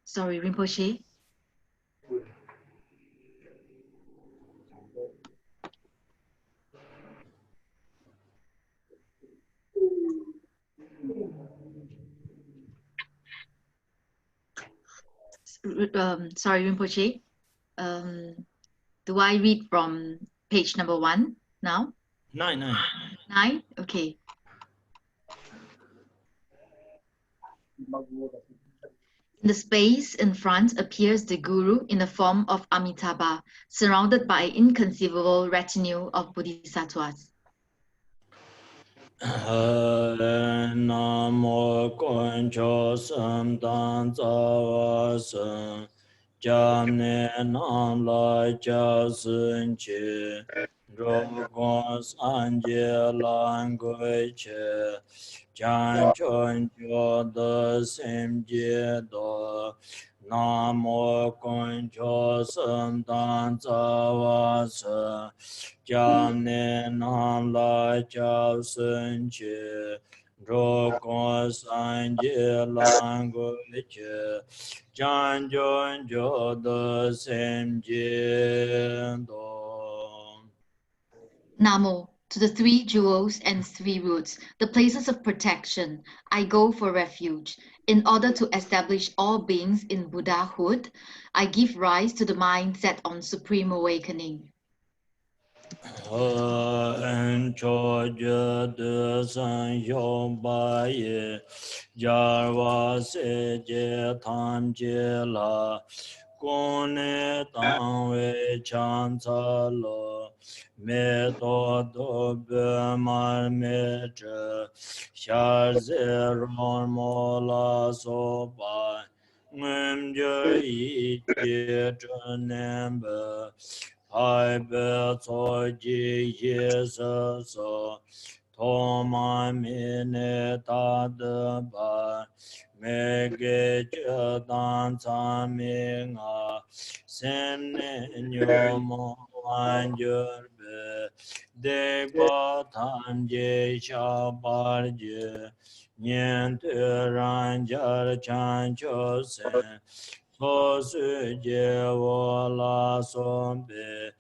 Sorry, Rinpoche. Sorry, Rinpoche. Do I read from page number 1 now? 9. 9? Okay. In the space in front appears the Guru in the form of Amitabha, surrounded by an inconceivable retinue of bodhisattvas. Namo Concho Sam Dan Zawa Sam Jamne Nam La Cha Sun Chi Rogon San Je Lan Gui Che Chan Chon Jo De Sim Je Do Namo Concho Sam Dan Zawa Sam Jamne Nam La Cha Sun Chi Rogon San Je Lan Gui Che Chan Chon Jo De Sim Je Do. Namo, to the 3 jewels and 3 roots, the places of protection, I go for refuge. In order to establish all beings in Buddhahood, I give rise to the mind set on supreme awakening. En cho je de san yo ba ye jar wa se je tham je la kon ne tang we chan sa lo me to do be ma me che sha ze ron mo la so ba ngem je yi je zhen nen be Hai Be Tso Ji Ye Se So Tho Ma Mi Ne Ta De Ba Me Ge Che Dan Ca Mi Nga Sem Ne Nyo Mo Wan Jer Be De Ba Tan Je Sha Bar Je Nyen Tu Ran Jar Chan Cho Sen So Su Je Wo La Son Be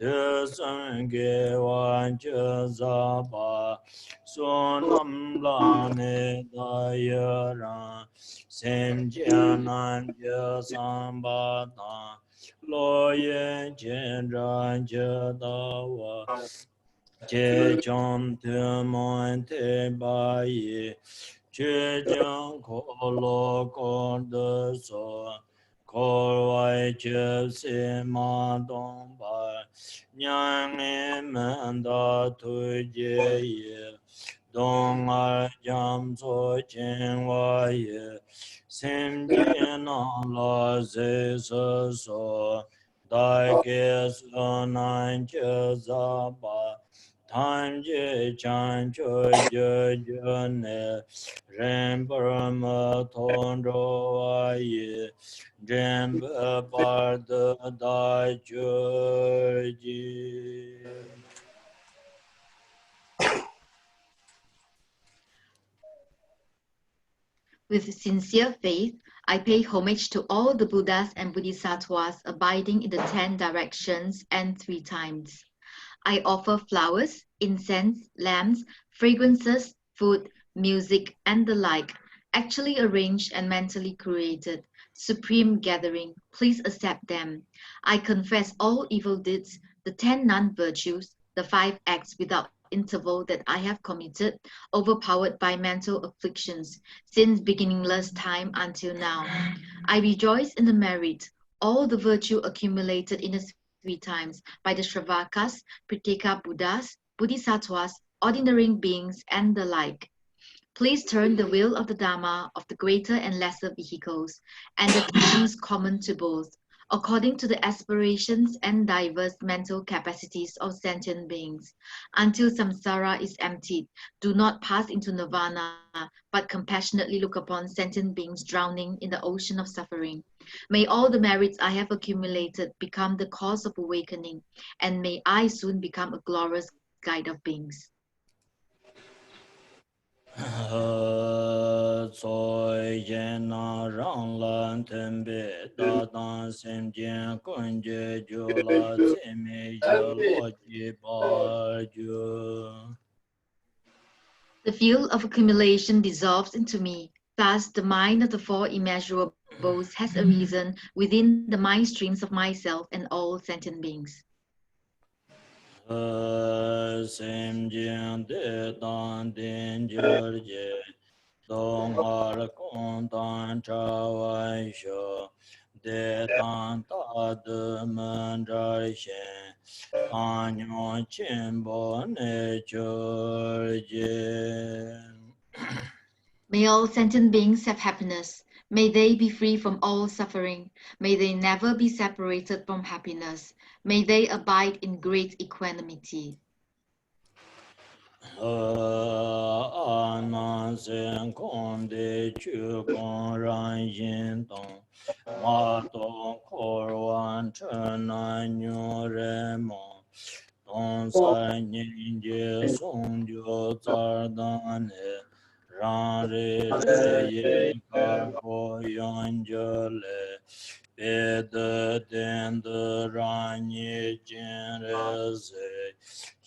De San Ge Wan Che Za Ba So Nam La Ne Da Ye Ran Sem Je Nan Je San Ba Ta Lo Ye Chen Ran Je Da Wa Che Chom Te Mon Te Ba Ye Che Jiang Ko Lo Ko De So Ko Wai Che Se Ma Dong Ba Nyang E Men Da Tu Je Ye Dong A Jam So Chen Wa Ye Sem Je Na La Se Se So Dai Ke So Nan Che Za Ba Tan Je Chan Cho Je Je Ne Ren Brahma Thon Ro Wa Ye Ren Bar De Dai Cho Ji. With sincere faith, I pay homage to all the Buddhas and Bodhisattvas abiding in the 10 directions and 3 times. I offer flowers, incense, lamps, fragrances, food, music, and the like, actually arranged and mentally created. Supreme gathering, please accept them. I confess all evil deeds, the 10 non-virtues, the 5 acts without interval that I have committed, overpowered by mental afflictions, since beginningless time until now. I rejoice in the merit, all the virtue accumulated in the 3 times by the Shravakas, Pitaka Buddhas, Bodhisattvas, ordinary beings, and the like. Please turn the wheel of the Dharma of the greater and lesser vehicles and the teachings common to both, according to the aspirations and diverse mental capacities of sentient beings. Until samsara is emptied, do not pass into nirvana, but compassionately look upon sentient beings drowning in the ocean of suffering. May all the merits I have accumulated become the cause of awakening, and may I soon become a glorious guide of beings. Tsoi yen na rang lan tenpe da dan sem jen kun je ju la tse me je lo ji pa ju. The field of accumulation dissolves into me. Thus, the mind of the four immeasurables has arisen within the mind streams of myself and all sentient beings. Sem jen de dan den jer je dong har kong dan cha wai sho de dan ta de men zhai xian dan yuan qian bo ne jer je. May all sentient beings have happiness. May they be free from all suffering. May they never be separated from happiness. May they abide in great equanimity. Nan sen kong de chu kong ran yin tong ma tong kor wan chen nan nyu re mo tong san yin je song jo zar dan he ran re re ye kar bo yon je le pe de den de ran ye jin re ze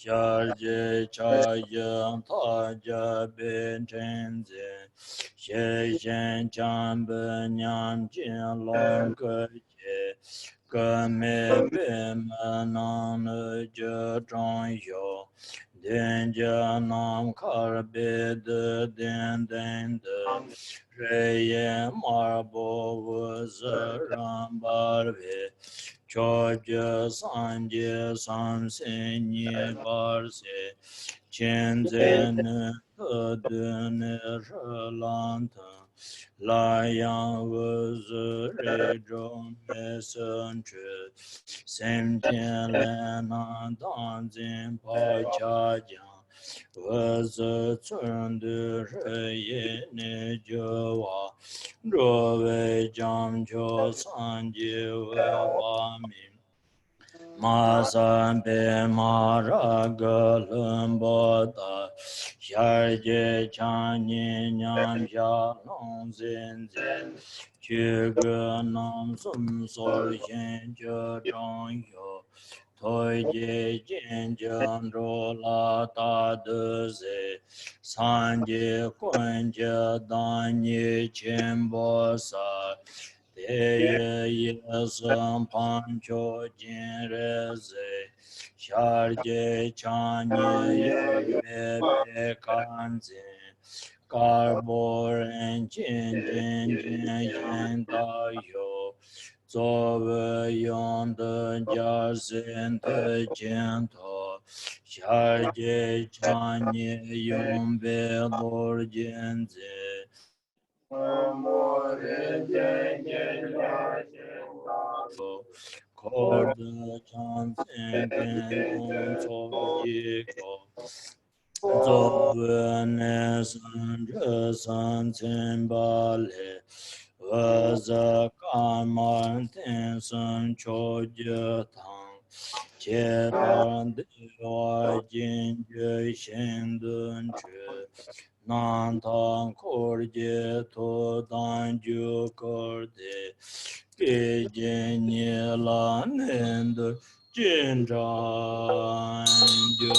xiar je cha yang ta ja ben chen ze xie xian chan ben nyam jin long ge jie ge me be me nan ne je zhang you dian jia nam kar be de dian dian de re ye mar bo wu zi ran bar be cho je san je san se ni bar se chen ze ne ke de ne shi lan te la yang wu zi re zhong me sen che sem jian le nan dan jin pa cha jiang wu zi cun de shi ye ne je wa zhuo wei jiang qiu san ji wu ba min ma san pe ma ra ge lun bo da xiar jie chan ni nyam xia long zin zi qu ge nam sum so xian je zhang you toi jie jian jiang zhuo la da de zi san jie guan jie dan ni qian bo sa de ye ye san pan cho jin re zi xiar jie chan ye yong be pe kan zin gar bo ren jin jin jin yin da you zo we yong de jia zin de jin to xiar jie chan ye yong be lor jin zin ko de chan zin gen dong so ji ko zo we ne san zhe san chin ba le we ze kan man ten san cho je tang che dan de wa jin jue shen dun che nan tang kor je to dan ju kor de ge jian ye lan hen de jin zhan ju.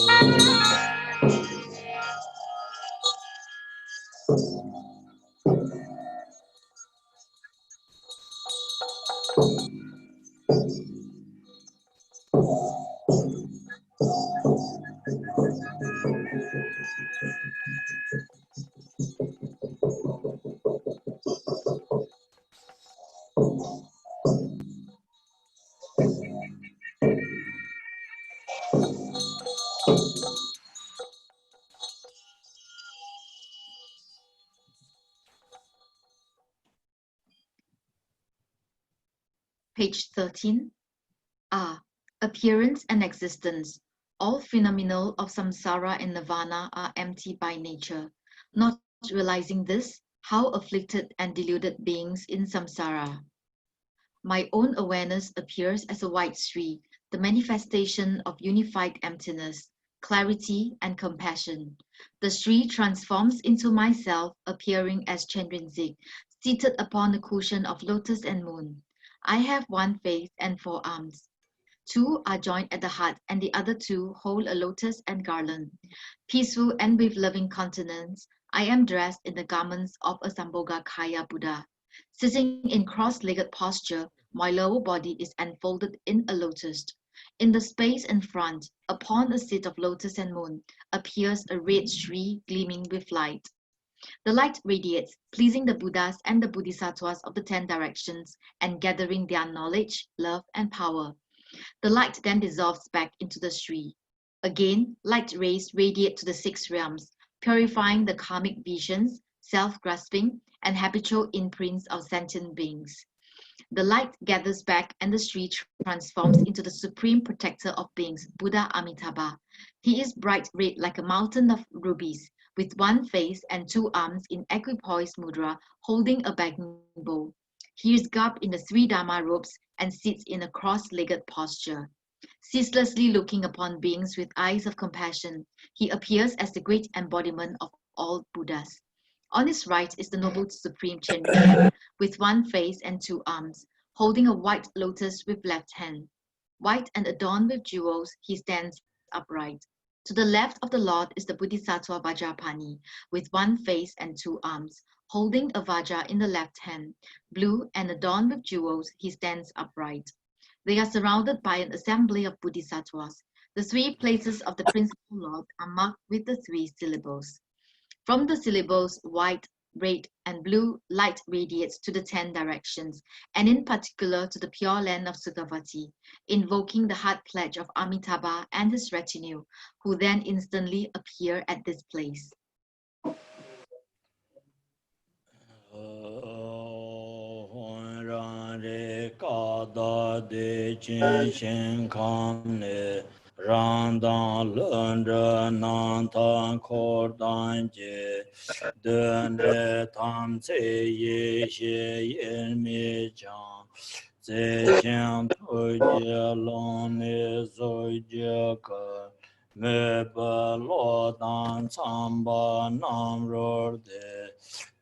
Page 13. Appearance and existence. All phenomenal of samsara and nirvana are empty by nature. Not realizing this, how afflicted and deluded beings in samsara. My own awareness appears as a white Sri, the manifestation of unified emptiness, clarity, and compassion. The Sri transforms into myself, appearing as Chandrinzik, seated upon a cushion of lotus and moon. I have one face and four arms. Two are joined at the heart, and the other two hold a lotus and garland. Peaceful and with loving countenance, I am dressed in the garments of a Sambhogakaya Buddha. Sitting in cross-legged posture, my lower body is enfolded in a lotus. In the space in front, upon a seat of lotus and moon, appears a red Sri gleaming with light. The light radiates, pleasing the Buddhas and the Bodhisattvas of the 10 directions and gathering their knowledge, love, and power. The light then dissolves back into the Sri. Again, light rays radiate to the 6 realms, purifying the karmic visions, self-grasping, and habitual imprints of sentient beings. The light gathers back and the Sri transforms into the supreme protector of beings, Buddha Amitabha. He is bright red like a mountain of rubies, with one face and 2 arms in equipoise mudra, holding a begging bowl. He is garbed in the 3 Dharma robes and sits in a cross-legged posture. Ceaselessly looking upon beings with eyes of compassion, he appears as the great embodiment of all Buddhas. On his right is the noble supreme Chandrika, with one face and 2 arms, holding a white lotus with left hand. White and adorned with jewels, he stands upright. To the left of the Lord is the Bodhisattva Vajrapani, with one face and 2 arms, holding a Vajra in the left hand. Blue and adorned with jewels, he stands upright. They are surrounded by an assembly of Bodhisattvas. The 3 places of the Principal Lord are marked with the 3 syllables. From the syllables white, red, and blue, light radiates to the 10 directions, and in particular to the pure land of Sukhavati, invoking the heart pledge of Amitabha and his retinue, who then instantly appear at this place. Randan lundra nantan kordan je dönre tam tse ye she yen mi chan tse chen tu je lon ne zo je ka me ba lo dan cham ba nam ro de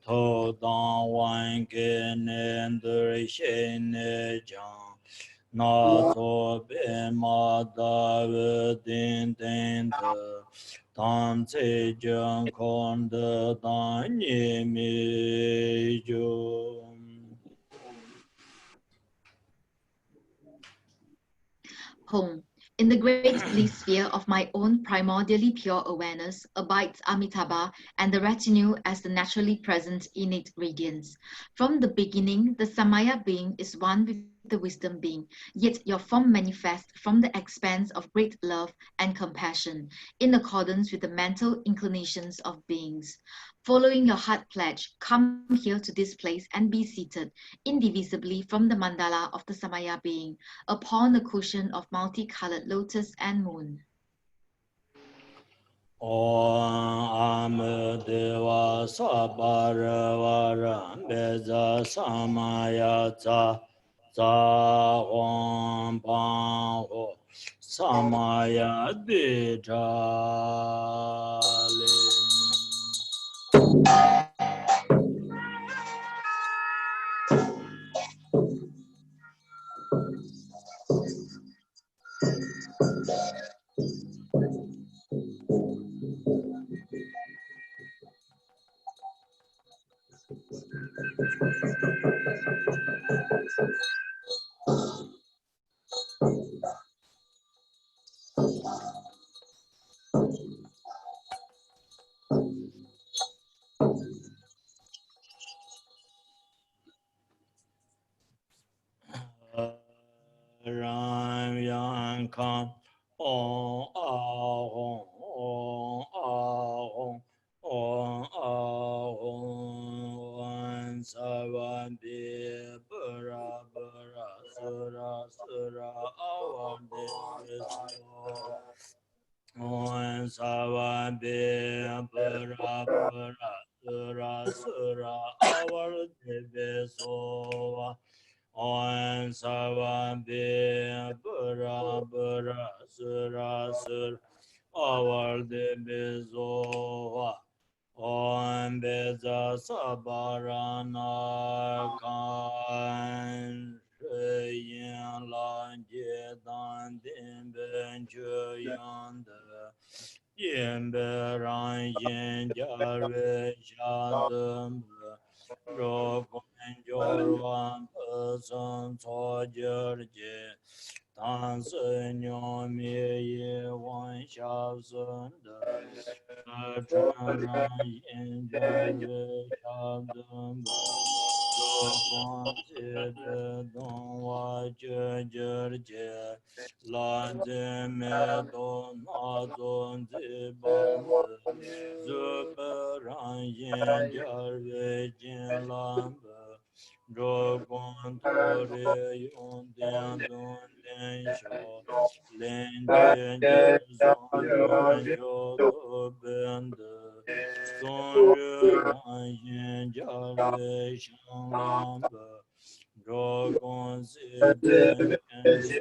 to dan wan ke ne nder she ne chan na so be ma da ve din din de tam tse jang kon de dan ni mi jo. Home. In the great bliss sphere of my own primordially pure awareness abides Amitabha and the retinue as the naturally present innate radiance. From the beginning, the Samaya being is one with the wisdom being, yet your form manifests from the expanse of great love and compassion, in accordance with the mental inclinations of beings. Following your heart pledge, come here to this place and be seated, indivisibly from the mandala of the Samaya being, upon a cushion of multicolored lotus and moon. Om Dewa Sabara Vara Beza Samaya Za Za Om Pang Ho Samaya Dijali. Ram Yang Kam Om Ahong Om Ahong Om Ahong Wan Savan Be Bara Bara Sura Sura Awan Deso Om Savan Be Bara Bara Sura Sura Awan Deso Om Savambi Bura Bura Sura Sur Awar de Bezoa Om Beza Sabarana Kan Yin Lan Jedan Din Ben Yanda Yin Beran Yin Jarve Shadam Ro Kwen Jorwan Person Sojer Tan Sen Yom Ye Wan Shao Sun De Chana Yin Jarve Shadam Ro Kwan Se De Don Wa Je Jer Je La De Me Don Na Don Zi Ban De Zubaran Yin Jarve Jin Lam De Ro Kwan To Re Yong Dian Don Den Shao Lin Jin Jar Zong Yuan Yo Do Ben De Son Re Ran Yin Jar Ve Shang Lam De Ro Kwan Si Den Jen Se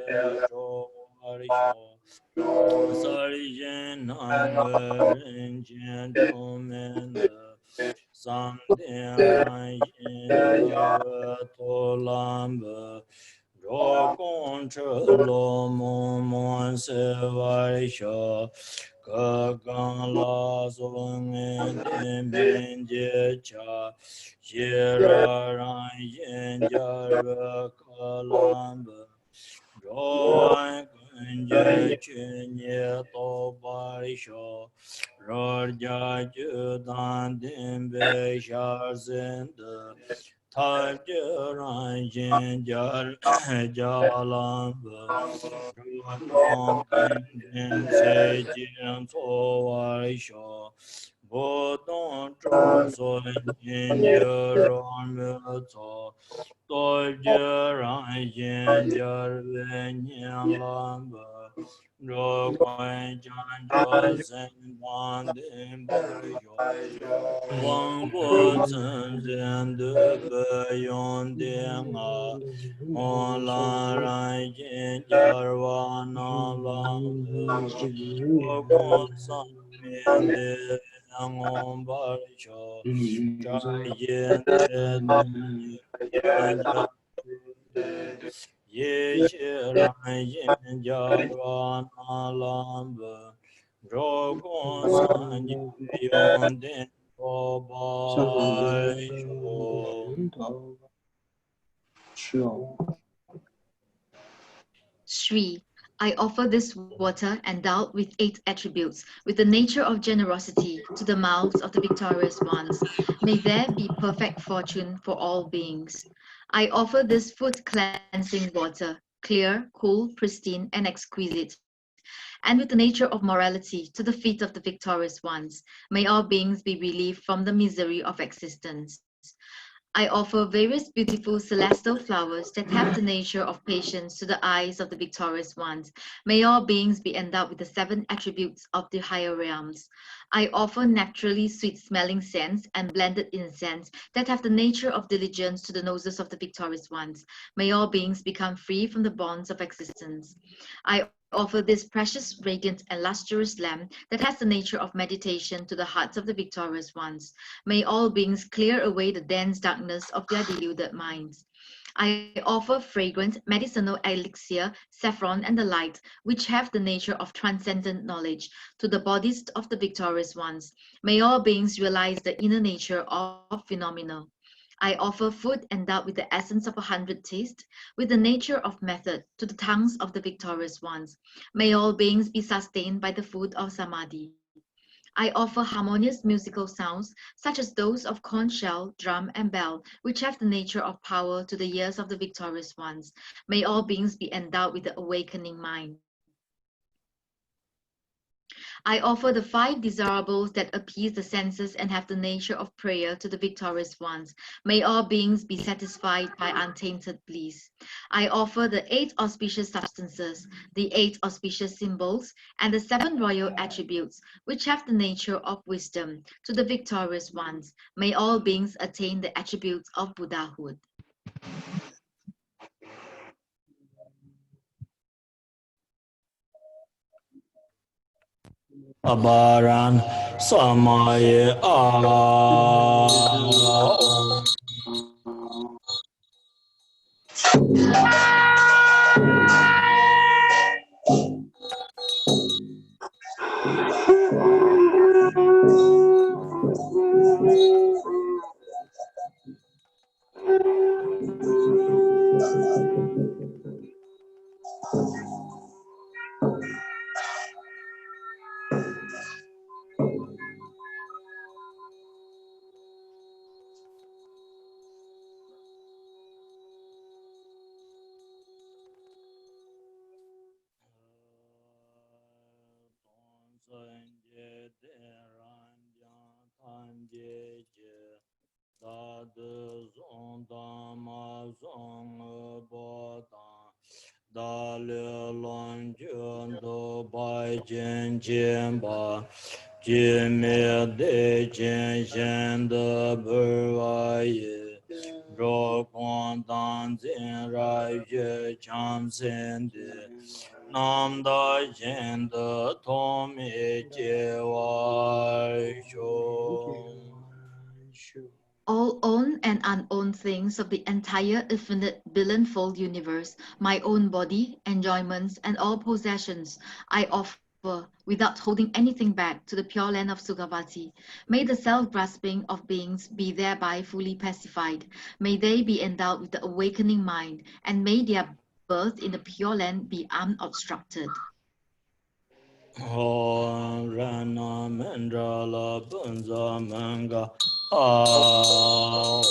Zhou War Shao Sarjan Nangaran Jan Domen Samdhin Ran Java Tolamba Rokon Chalo Mon Se Vaisha Kagan La Song Din Ben Je Cha Shira Ran Yin Jarva Kalamba Rồi kunje chenye to bai sho ror ja ju dan din be shar zend ta je ran yin jar ja lam be ro tong kin din se jin to wai sho bo dong zhou so yin ye ron me to tôi chưa rải diện giờ về nhiên làm bờ rồi quay chân cho sinh quan đến bờ yo quang bộ chân diện được bờ yon điện à on la rải diện giờ và na làm bờ rồi con san miên de yang on bờ yo trái diện de dong ye she ran yin jar wa na lam ba ro gon san yon den bo ba sho. 3. I offer this water endowed with 8 attributes, with the nature of generosity, to the mouths of the victorious ones. May there be perfect fortune for all beings. I offer this foot cleansing water, clear, cool, pristine, and exquisite, and with the nature of morality, to the feet of the victorious ones. May all beings be relieved from the misery of existence. I offer various beautiful celestial flowers that have the nature of patience to the eyes of the victorious ones. May all beings be endowed with the 7 attributes of the higher realms. I offer naturally sweet-smelling scents and blended incense that have the nature of diligence to the noses of the victorious ones. May all beings become free from the bonds of existence. I offer this precious, radiant, and lustrous lamp that has the nature of meditation to the hearts of the victorious ones. May all beings clear away the dense darkness of their deluded minds. I offer fragrant medicinal elixir, saffron, and the light, which have the nature of transcendent knowledge, to the bodies of the victorious ones. May all beings realize the inner nature of phenomena. I offer food endowed with the essence of 100 tastes, with the nature of method, to the tongues of the victorious ones. May all beings be sustained by the food of samadhi. I offer harmonious musical sounds, such as those of conch shell, drum, and bell, which have the nature of power to the ears of the victorious ones. May all beings be endowed with the awakening mind. I offer the 5 desirables that appease the senses and have the nature of prayer to the victorious ones. May all beings be satisfied by untainted bliss. I offer the 8 auspicious substances, the 8 auspicious symbols, and the 7 royal attributes, which have the nature of wisdom, to the victorious ones. May all beings attain the attributes of Buddhahood. Abaran Samaye Aum. Da le lon jun do bai jian jian ba jian me de jian xian de bu wai ye ro guan dan jian rai ye chang xian de nam da jian de tong me jie wai shu. All owned and unowned things of the entire infinite billionfold universe, my own body, enjoyments, and all possessions, I offer without holding anything back to the pure land of Sugavati. May the self-grasping of beings be thereby fully pacified. May they be endowed with the awakening mind, and may their birth in the pure land be unobstructed. Om Rana Mandala Bunza Manga Om.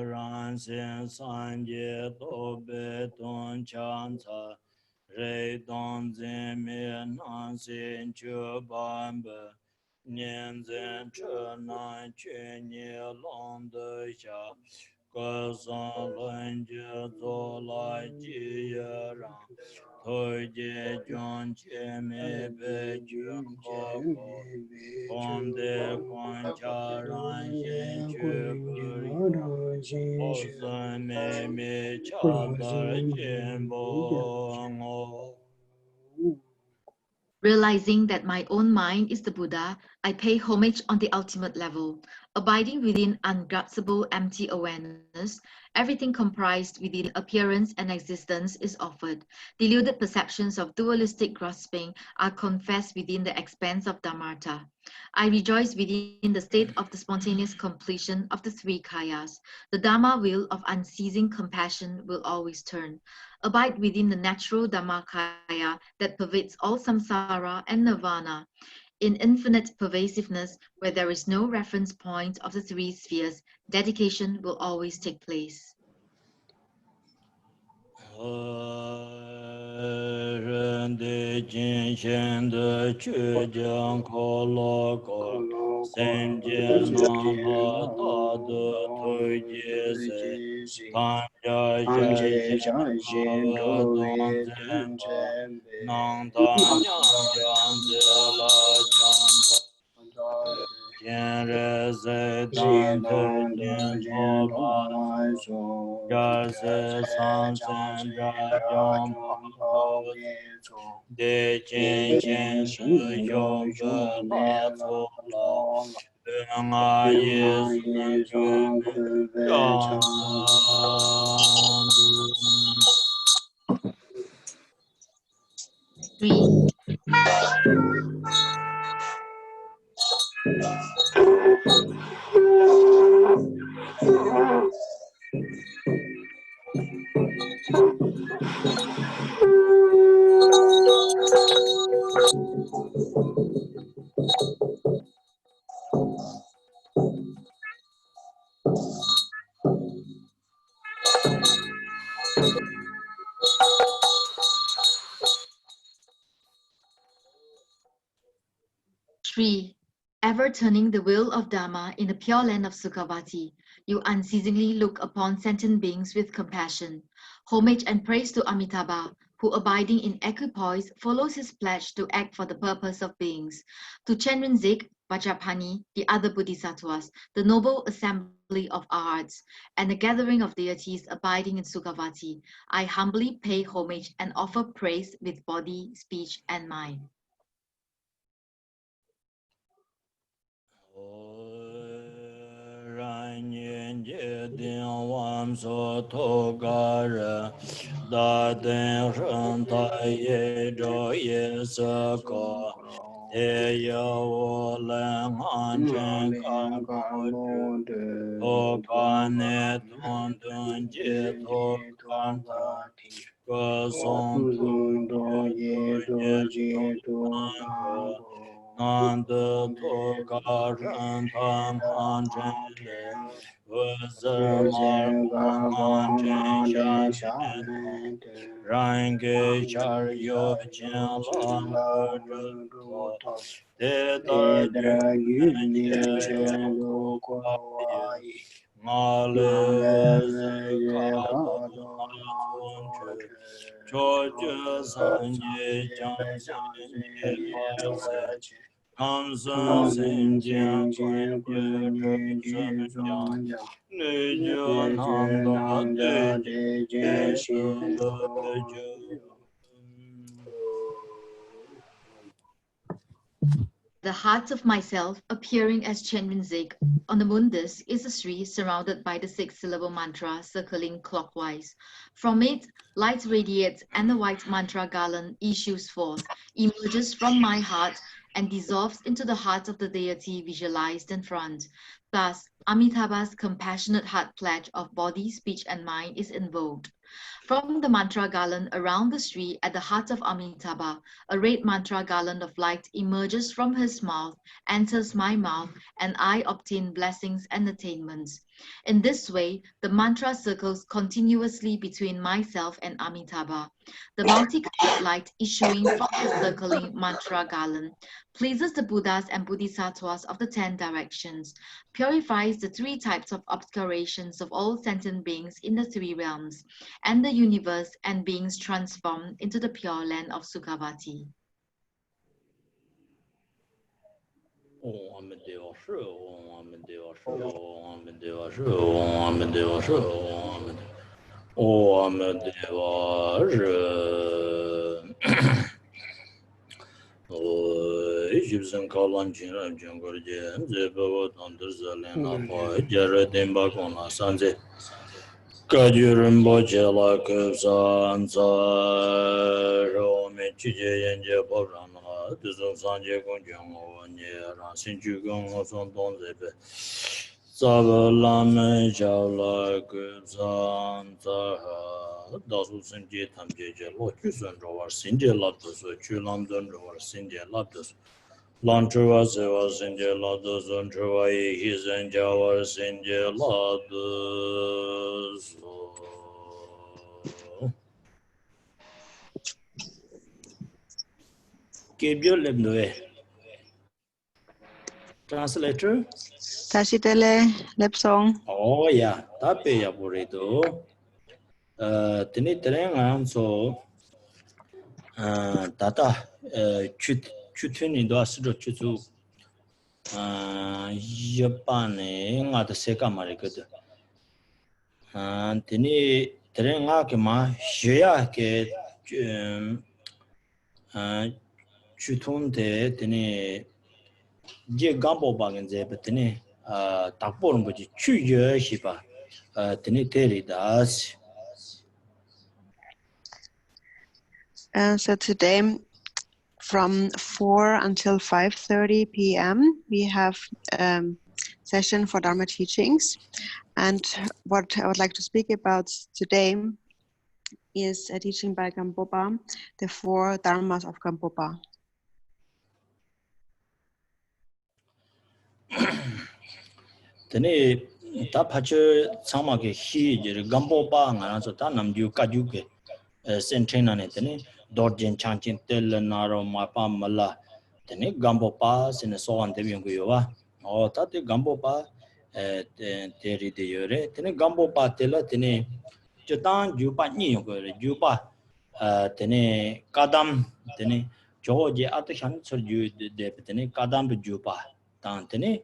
Ran Sin San Ye To Be Ton Chan Ca Re Don Zin Mi Nan Sin Chu Ban Be Nian Zin Che Nan Chu Ni Long De Xia Ge San Lun Je Zo Lai Ji Ye Rang Thôi Jie Juan Che Mi Be Juan Ko Ko Gong De Guan Cha Ran Xin Chu Gu Yu Bo Sun Me Me Cha Dar Jin Bo Ngo. Realizing that my own mind is the Buddha, I pay homage on the ultimate level. Abiding within ungraspable empty awareness, everything comprised within appearance and existence is offered. Deluded perceptions of dualistic grasping are confessed within the expanse of Dharmata. I rejoice within the state of the spontaneous completion of the three kayas. The Dharma wheel of unceasing compassion will always turn. Abide within the natural Dhammakaya that pervades all samsara and nirvana. In infinite pervasiveness, where there is no reference point of the three spheres, dedication will always take place. Ren De Jin Shen De Chu Jiang Ko Lo Ko Sen Jie Na La Da De Tu Jie Se Tan Jia Xia Yin Bo Dong Zhen Bo Nang Ta Nyam Jiang Zi La Chan Po Jian Re Se Dan Te Lin Po Ba Su Jar Se San Sen Ra Yong Pa Ho De Chen Shen De Xiong Ge La Cu La Leng A Ye Sun Yu Me Zhang Du. 3. 3. Ever turning the wheel of Dharma in the pure land of Sukhavati, you unceasingly look upon sentient beings with compassion. Homage and praise to Amitabha, who abiding in equipoise follows his pledge to act for the purpose of beings. To Chenrinzik, Vajrapani, the other Bodhisattvas, the noble assembly of our hearts, and the gathering of deities abiding in Sukhavati, I humbly pay homage and offer praise with body, speech, and mind. Nanda Tokaran Tam Hanjele Vazamar Hanjen Shanen Range Charyo Chenlam Gudruto Teta Gyujen Kokwaye Male Zakado Natunju Chojo Sanje Jansen Pase Kansan Senjian Kanye Zunjan Nijo Nanda Deje Suju. The heart of myself appearing as Chenrinzik on the mundus is a Sri surrounded by the 6-syllable mantra circling clockwise. From it, light radiates and the white mantra garland issues forth, emerges from my heart and dissolves into the heart of the deity visualized in front. Thus, Amitabha's compassionate heart pledge of body, speech, and mind is invoked. From the mantra garland around the Sri at the heart of Amitabha, a red mantra garland of light emerges from his mouth, enters my mouth, and I obtain blessings and attainments. In this way, the mantra circles continuously between myself and Amitabha. The multicolored light issuing from the circling mantra garland pleases the Buddhas and Bodhisattvas of the 10 directions, purifies the 3 types of obscurations of all sentient beings in the 3 realms, and the universe and beings transformed into the pure land of Sukhavati. Om Dewa Shu, Om Dewa Shu, Om Dewa Shu, Om Dewa Shu, Om Dewa Shu. Egyptian Kalan Chinam Jangurje, Zebaba Thunder Zalena, Jara Demba Kona Sanze, Kajurimbo Chela Kupsanza, Rome Chije and Japorana, Tizum Sanje Kunjang, Nera, Sinjugang of Santon Zebe, Sabalame Chala Kupsanza. Dasu Sinji Tamjeje, Lokusan Rovar, Sinja Laptus, Chulamdun Rovar, Sinja Laptus, Lantrava Seva Sinja Laptus, and Travai, his and Java Sinja Laptus. Keep your lip away. Translator? Tashitele, lip song. Oh, yeah, Tape Yaburito. Tinitering so. Tata chutuni do asro chutu Japan nga da seka mari gud tini terenga ke ma shya ke chutun de tini je gambo bagen je betini takbor bo ji chuje shiba tini teri das. So today, from 4 until 5:30 p.m., we have session for Dharma teachings. And what I would like to speak about today is a teaching by Gampopa, the 4 Dharmas of Gampopa. Tene ta pache sama ke hi je Gampopa ngara so ta namju kaju ke sentrena ne tene Dorzin Chanchin tel naro mapa mala tene Gampopa sine soan de yung yowa o ta te Gampopa teri de yore tene Gampopa tela tene jotan jupa ni yung jupa tene kadam tene joje atashan sur ju de tene kadam jupa tan tene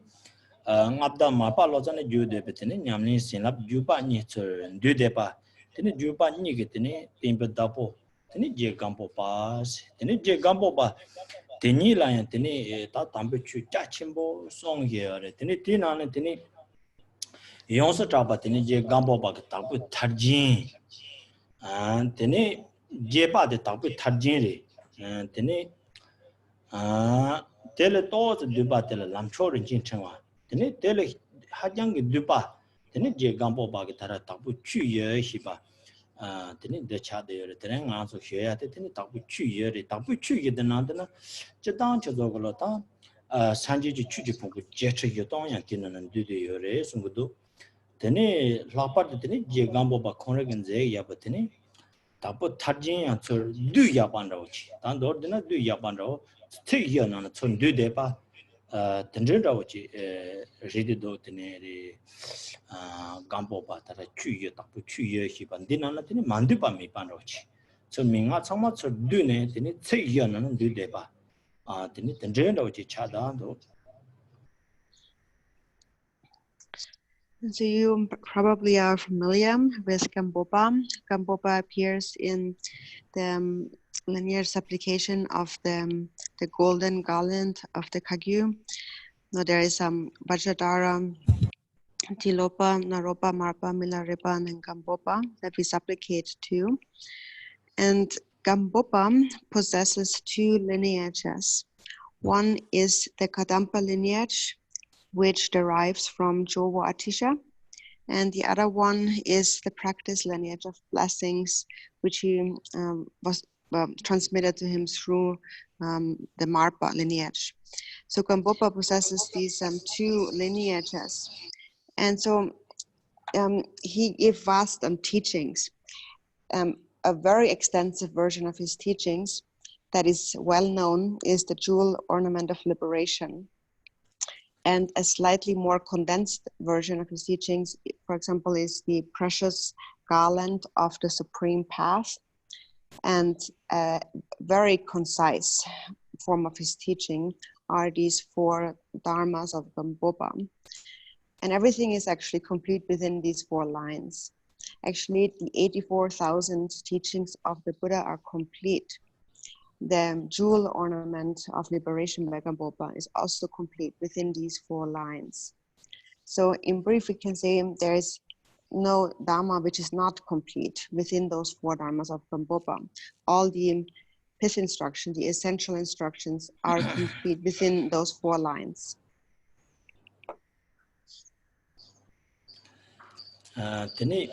ngabda mapa lo zane ju de tene nyamni sinap jupa ni sur du de pa tene jupa ni ke tene pimpa dapo tene je Gampopa tene je Gampopa teni la ya teni ta tambe chu cha chimbo song ye re teni tina ne teni yonsa chaba teni je Gampopa ka tabu tarjin teni je pa de tabu tarjin re teni tele to de ba tele lamcho rin chin changwa teni tele hajang ge dupa teni je Gampopa ka tara tabu chu ye shi ba teni de cha de re teni nga so she ya teni tabu chu ye re tabu chu ye de na de na jadang chozo golo ta sanji ji chu ji pungku je che ye tong yang tin nan du de yo re sung du teni lapa de teni je Gampopa khore gen ze ya ba teni tabu tarjin yang chur du ya ban ro chi dan do de na du ya ban ro te ye na na chun du de ba den ro chi re de do teni re Gampopa ta chu ye tabu chu ye hi ban din na teni mandu pa mi ban ro chi so minga changma chur du ne teni te ye na du de ba So you probably are familiar with Gampopa. Gampopa appears in the lineage supplication of the golden garland of the Kagyu. Now there is Vajradhara, Tilopa, Naropa, Marpa, Milarepa, and Gampopa that we supplicate to. And Gampopa possesses two lineages. One is the Kadampa lineage, which derives from Jowo Atisha, and the other one is the practice lineage of blessings, which he was transmitted to him through the Marpa lineage. So Gampopa possesses these two lineages, and so he gave vast teachings. A very extensive version of his teachings that is well known is the Jewel Ornament of Liberation. And a slightly more condensed version of his teachings, for example, is the Precious Garland of the Supreme Path. And a very concise form of his teaching are these 4 Dharmas of Gampopa. And everything is actually complete within these 4 lines. Actually, the 84,000 teachings of the Buddha are complete. The Jewel Ornament of Liberation by Gampopa is also complete within these 4 lines. So in brief, we can say there is no Dharma which is not complete within those 4 Dharmas of Gampopa. All the pith instructions, the essential instructions are complete within those 4 lines. Teni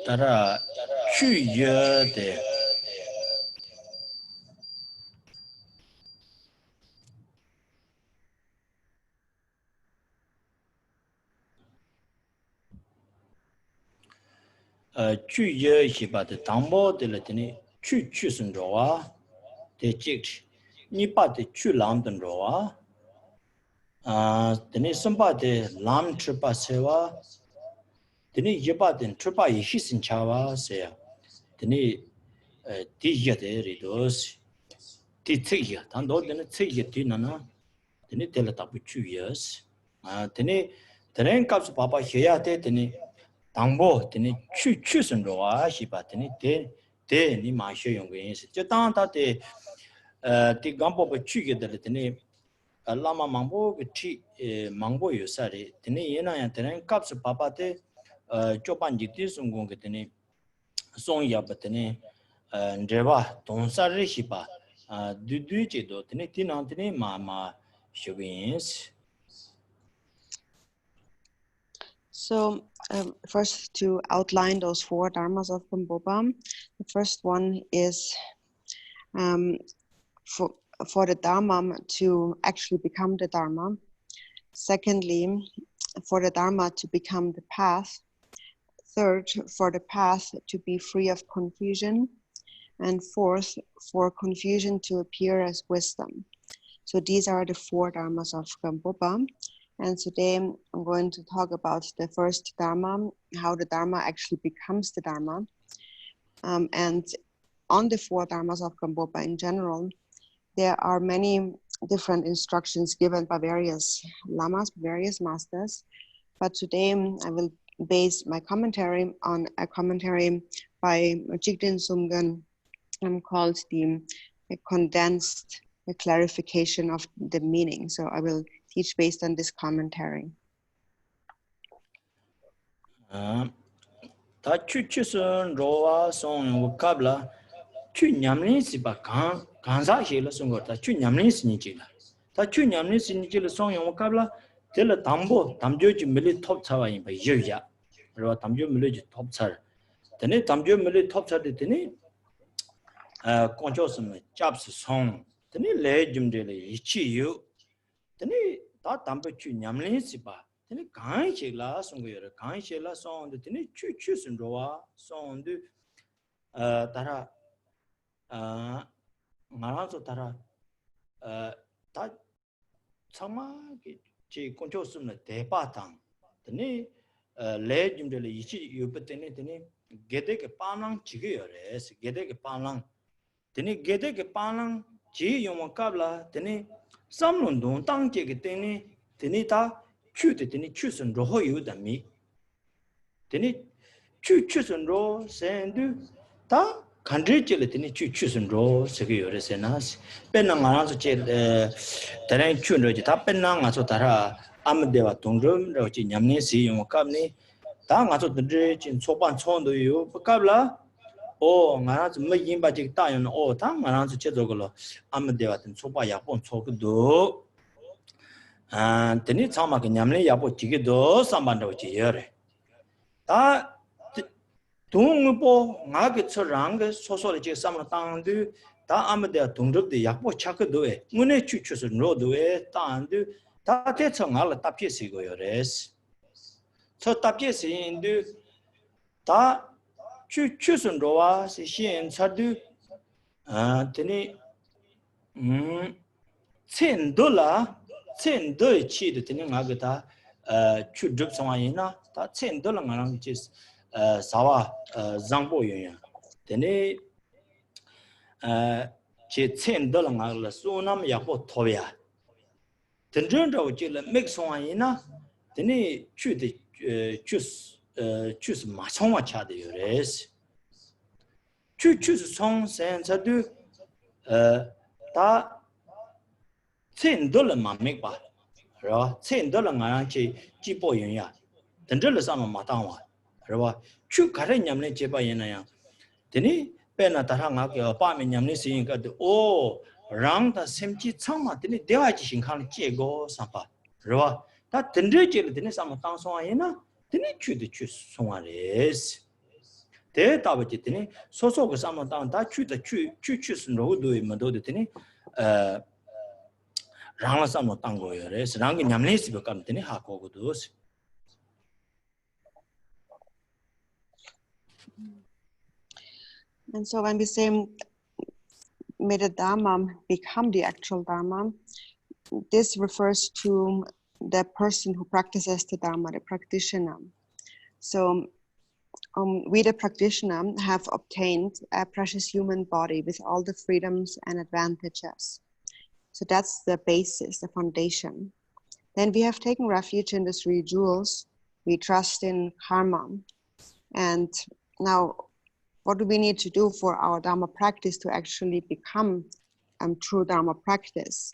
tara chu ye de chu ye hi ba de dambo de le teni chu sun ro wa de jik ni pa de chu lam den ro wa teni sum pa de lam tri pa se wa teni ye pa den tri pa yi hi sin cha wa se ya teni di ye de ri dos di tsi ye dan do de tsi ye di na na teni de la ta bu chu yes teni tenen kap pa pa he ya de teni 당보 되니 추순로와 시바더니 대 니 마셔 용게 저 땅다데 디 감보버 추게 되더니 라마 망보 티 망보 요사리 되니 예나야 되는 값을 바바데 쪼반지 뒤송공 되니 송야버더니 데와 동사르 시바 두두지도 되니 디나더니 마마 쇼빈스. So first, to outline those 4 Dharmas of Gampopa, the first one is for the Dharma to actually become the Dharma. Secondly, for the Dharma to become the path. Third, for the path to be free of confusion. And fourth, for confusion to appear as wisdom. So these are the 4 Dharmas of Gampopa. And today I'm going to talk about the first Dharma, how the Dharma actually becomes the Dharma. And on the 4 Dharmas of Gampopa in general, there are many different instructions given by various lamas, various masters. But today I will base my commentary on a commentary by Jigden Sumgan called the condensed clarification of the meaning. So I will teach based on this commentary. Ta chuchusun roa song vocabla chu nyamlin si ba ganza he la song ta chu nyamlin si ni ji la ta chu nyamlin si ni ji la song vocabla tel dambo damjo ji mili top chawa yin ba yu ya ro damjo mili ji top char tene damjo mili top char de tene konjo sum jab su song tene le jum de le ichi yu tene ta dambo chu nyamlin si ba tene gan che la song yo gan che la song de tene chu chu sun roa song de tara 말아서 따라 다 참마게 제 control 쓰는 대바당 드니 레줌들 이치 요버테네 드니 게데게 빠낭 지게요레스 게데게 빠낭 드니 게데게 빠낭 지 용원갑라 드니 삼론동 땅제게 드니 드니 다 추데 드니 추선 로호요다미 드니 추추선로 센두 다 간드리jel에 드니 추추선로 세게요레세나스 벤나가나서 제 다른 추너지 다 벤나가서 따라 아무데와 동름로 지 냠네시 용갑니 다 가서 드리 진 초반 초도요 갑라 오 나라서 뭐임바지 따요는 오 다 나라서 제도걸로 아무데와 든 초바 약본 초그도 드니 참마게 냠네 야보 지게도 삼반도 지여래 다 동보 나게 처랑게 소소리 제 삼로 땅도 다 아무데 동접데 약보 착도에 문에 추추서 로도에 땅도 다 대청알 답피시고요레스 저 답피시인도 다 추추선 로와 시신 차도 드니 $10 치도 드니 나게 다 추접 상황이나 다 $10 나랑 지 사와 장보유야 되네 제 $10 나를 소남 약보 토야 된전도 지를 맥송아이나 되네 추데 추스 마송와 차데요레스 추스 송센서도 다 $10 마맥바 라 $10 나랑 지 지보유야 된전을 삼아 마당와 ro chu kare nyamne cheba yenaya teni pena taranga ke pa me nyamne sin ka o rang ta semchi changma teni dewa ji shin khang che go sapa ro ta tendre je le teni sam tang so yena teni chu de chu so res de ta ba ji teni so so ko sam tang da chu de chu sun ro do ma do de teni rang la sam tang go yo res rang ge nyamne si ba kam teni ha ko go do. And so when we say, may the Dharma become the actual Dharma, this refers to the person who practices the Dharma, the practitioner. So we, the practitioner, have obtained a precious human body with all the freedoms and advantages. So that's the basis, the foundation. Then we have taken refuge in the 3 jewels. We trust in karma. And now, what do we need to do for our Dharma practice to actually become true Dharma practice?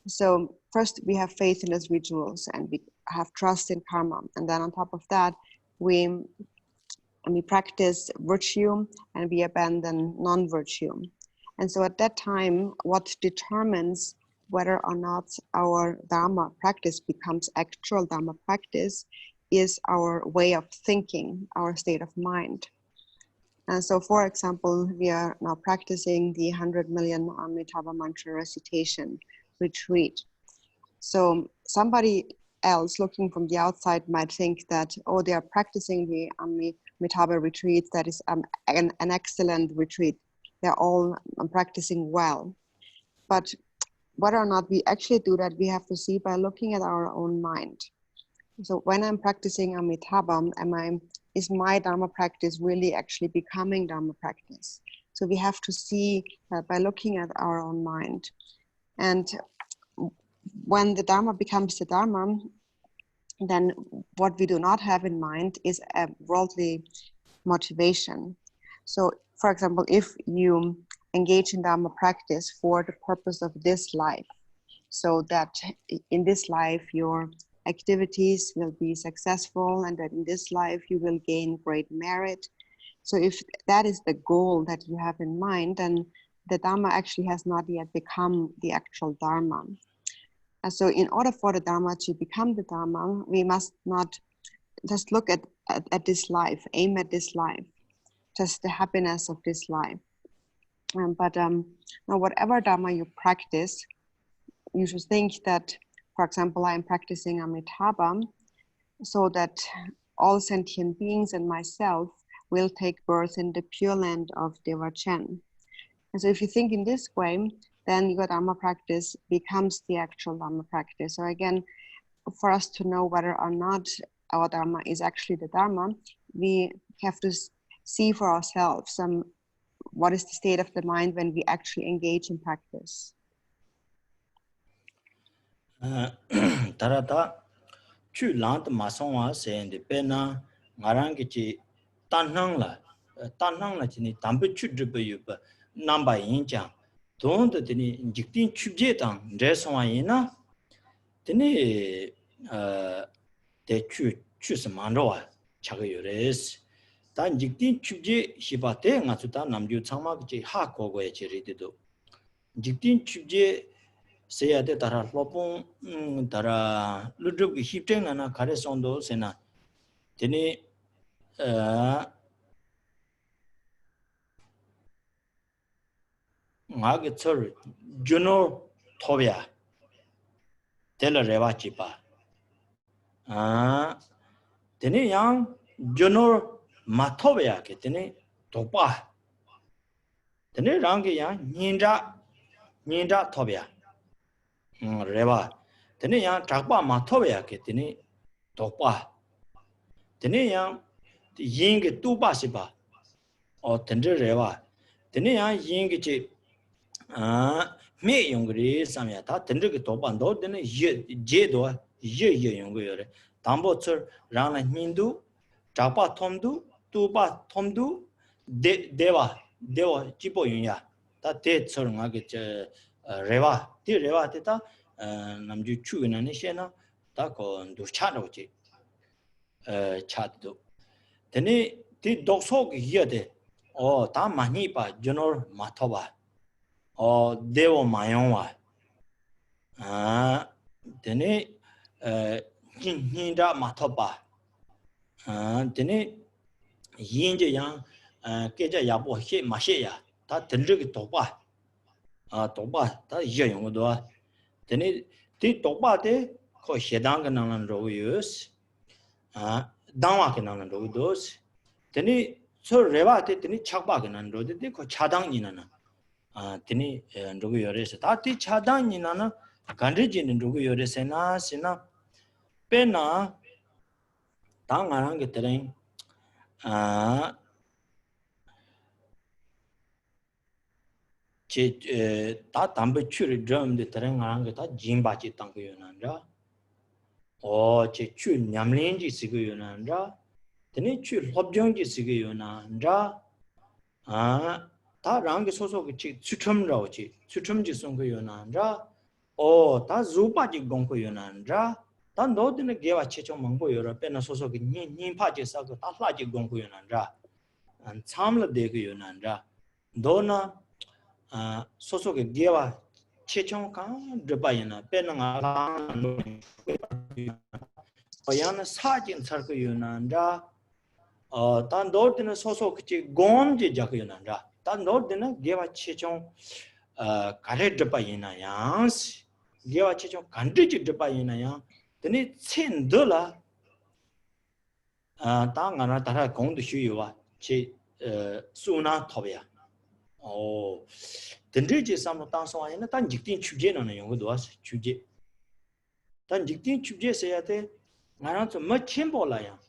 So first we have faith in the 3 jewels and we have trust in karma. And then on top of that, we practice virtue and we abandon non-virtue. And so at that time, what determines whether or not our Dharma practice becomes actual Dharma practice is our way of thinking, our state of mind. And so, for example, we are now practicing the 100 million Amitabha mantra recitation retreat. So somebody else looking from the outside might think that, oh, they are practicing the Amitabha retreat. That is an excellent retreat. They're all practicing well. But whether or not we actually do that, we have to see by looking at our own mind. So when I'm practicing Amitabha, is my Dharma practice really actually becoming Dharma practice? So we have to see by looking at our own mind. And when the Dharma becomes the Dharma, then what we do not have in mind is a worldly motivation. So, for example, if you engage in Dharma practice for the purpose of this life, so that in this life your activities will be successful and that in this life you will gain great merit. So if that is the goal that you have in mind, then the Dharma actually has not yet become the actual Dharma. And so in order for the Dharma to become the Dharma, we must not just look at this life, aim at this life, just the happiness of this life. But now whatever Dharma you practice, you should think that, for example, I am practicing Amitabha so that all sentient beings and myself will take birth in the Pure Land of Dewa Chen. And so if you think in this way, then your Dharma practice becomes the actual Dharma practice. So again, for us to know whether or not our Dharma is actually the Dharma, we have to see for ourselves what is the state of the mind when we actually engage in practice. Tarata chu lant masongwa saying the pena ngarangichi tanang la chini tambu chu dribu namba yinjang don't the jiktin chubje tang dreswa yina tini de chu samandwa chagayures dan jiktin chubje shibate nga suta namju changma ji ha ko go chiridido jiktin chubje 세야데 따라 로봉 따라 루드브 히프텐나 가레송도 세나 데니 마게 처 주노 토비아 텔레레바치파 데니 양 주노 마토비아 게데니 도파 데니 랑게 양 닌자 토비아 레바 데네 양 작바 마토베야 게데니 도파 데네 양 잉게 뚜바시바 덴저 레바 데네 양 잉게 메 용그리 삼야 다 덴저게 도반도 데네 제도 예 용거요레 담보처 라나 힌두 작바 톰두 뚜바 톰두 데와 지보 용야 다 대처럼하게 레바 디 레바 때다 남주 추근하는 셰나 다고 두차로지 차도 데니 디 독속 이야데 다 많이 봐 저널 마토바 데오 마용와 데니 진hinda 마토바 데니 인제양 깨자 야보 해 마셔야 다 들르기 도바 도바 다 이제 용어도 데니 디 도바데 코 해당 가능한 로유스 당와 가능한 로유도스 데니 저 레바데 데니 착바 가능한 로데 코 차당이나나 데니 로유여레서 다티 차당이나나 간르지는 로유여레세나 시나 페나 당하는 게 데랭 다 담배 추를 drum데 들어가는 게 다 진바지 땅거요난다 제 추 냠린지 시고요난다 드니 추 럽정지 시고요난다 다 랑게 소소게 추첨라오지 추첨지 송거요난다 다 zu바지 공거요난다 다 너드네 게와 체청 망고요라 빼나 소소게 닌파지 사고 다 라지 공거요난다 안 참라 되고요난다 너나 소속의 게와 최종강 드바이나 빼는가 어야는 사진 살고 유난다 단 너드는 소속지 곰지 작고 유난다 단 너드는 게와 최종 가레 드바이나 양스 게와 최종 간드지 드바이나 양 드니 첸들라 당하나 따라 공도 쉬요와 제 수나 토비야 오 덴드지 삼로 땅송아이나 단 직진 추제는 연구도 왔어 추제 단 직진 추제해야 돼 나는 좀 멋침볼라야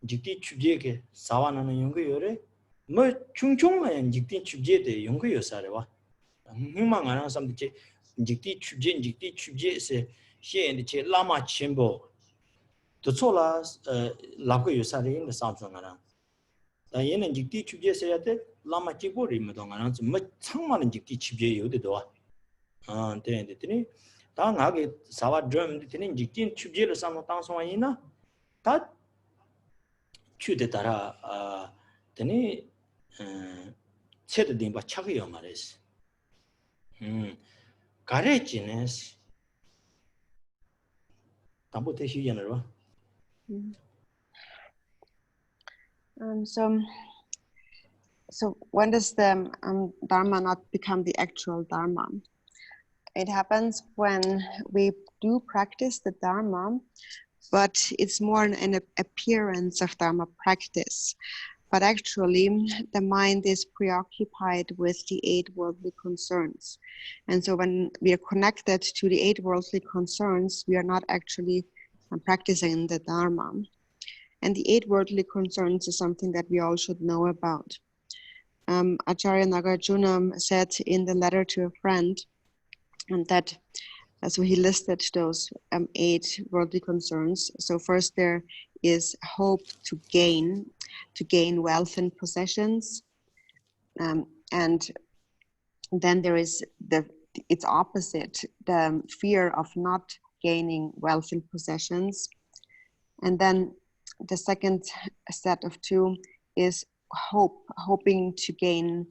직진 추제게 사와나는 연구요래 뭐 충충만 직진 추제돼 연구요사래와 흥망 안 하는 사람들이 직진 추제에서 시에는 제 라마 첨보 또错了 라고요사래 상상하나 다 얘는 직진 추제해야 돼 라마 찍고리 뭐동안 좀 창만은 직진 추제 요대도 아 되는데 다 나게 사와 드럼 되는 직진 추제를 삼는 땅송아이나 다 추대 따라 되니 체드딘 바 차기요 말이스 가레지네스 담보 대시잖아요 So when does the Dharma not become the actual Dharma? It happens when we do practice the Dharma, but it's more an appearance of Dharma practice. But actually, the mind is preoccupied with the 8 worldly concerns. And so when we are connected to the 8 worldly concerns, we are not actually practicing the Dharma. And the 8 worldly concerns is something that we all should know about. Acharya Nagarjuna said in the letter to a friend that, so he listed those 8 worldly concerns. So first there is hope to gain wealth and possessions, and then there is its opposite, the fear of not gaining wealth and possessions, and then the second set of 2 is hoping to gain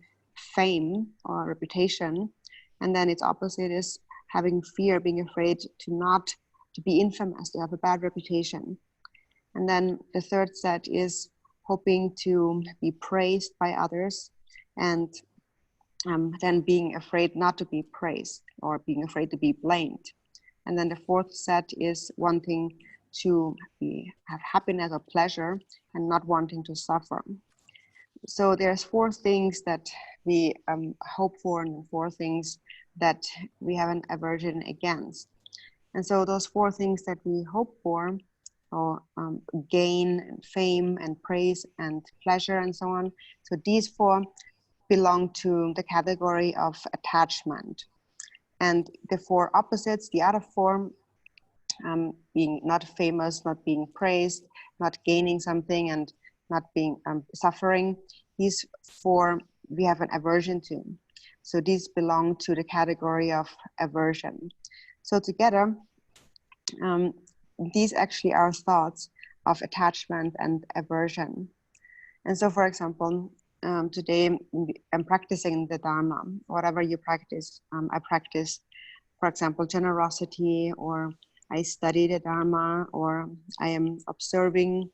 fame or reputation, and then its opposite is having fear, being afraid to be infamous, to have a bad reputation. And then the third set is hoping to be praised by others, and then being afraid not to be praised or being afraid to be blamed. And then the fourth set is wanting to have happiness or pleasure and not wanting to suffer. So there's 4 things that we hope for and 4 things that we have an aversion against. And so those 4 things that we hope for, or gain, fame, and praise, and pleasure, and so on. So these 4 belong to the category of attachment. And the 4 opposites, the other 4, being not famous, not being praised, not gaining something, and not being suffering, these 4 we have an aversion to. So these belong to the category of aversion. So together, these actually are thoughts of attachment and aversion. And so, for example, today I'm practicing the Dharma. Whatever you practice, I practice, for example, generosity, or I study the Dharma, or I am observing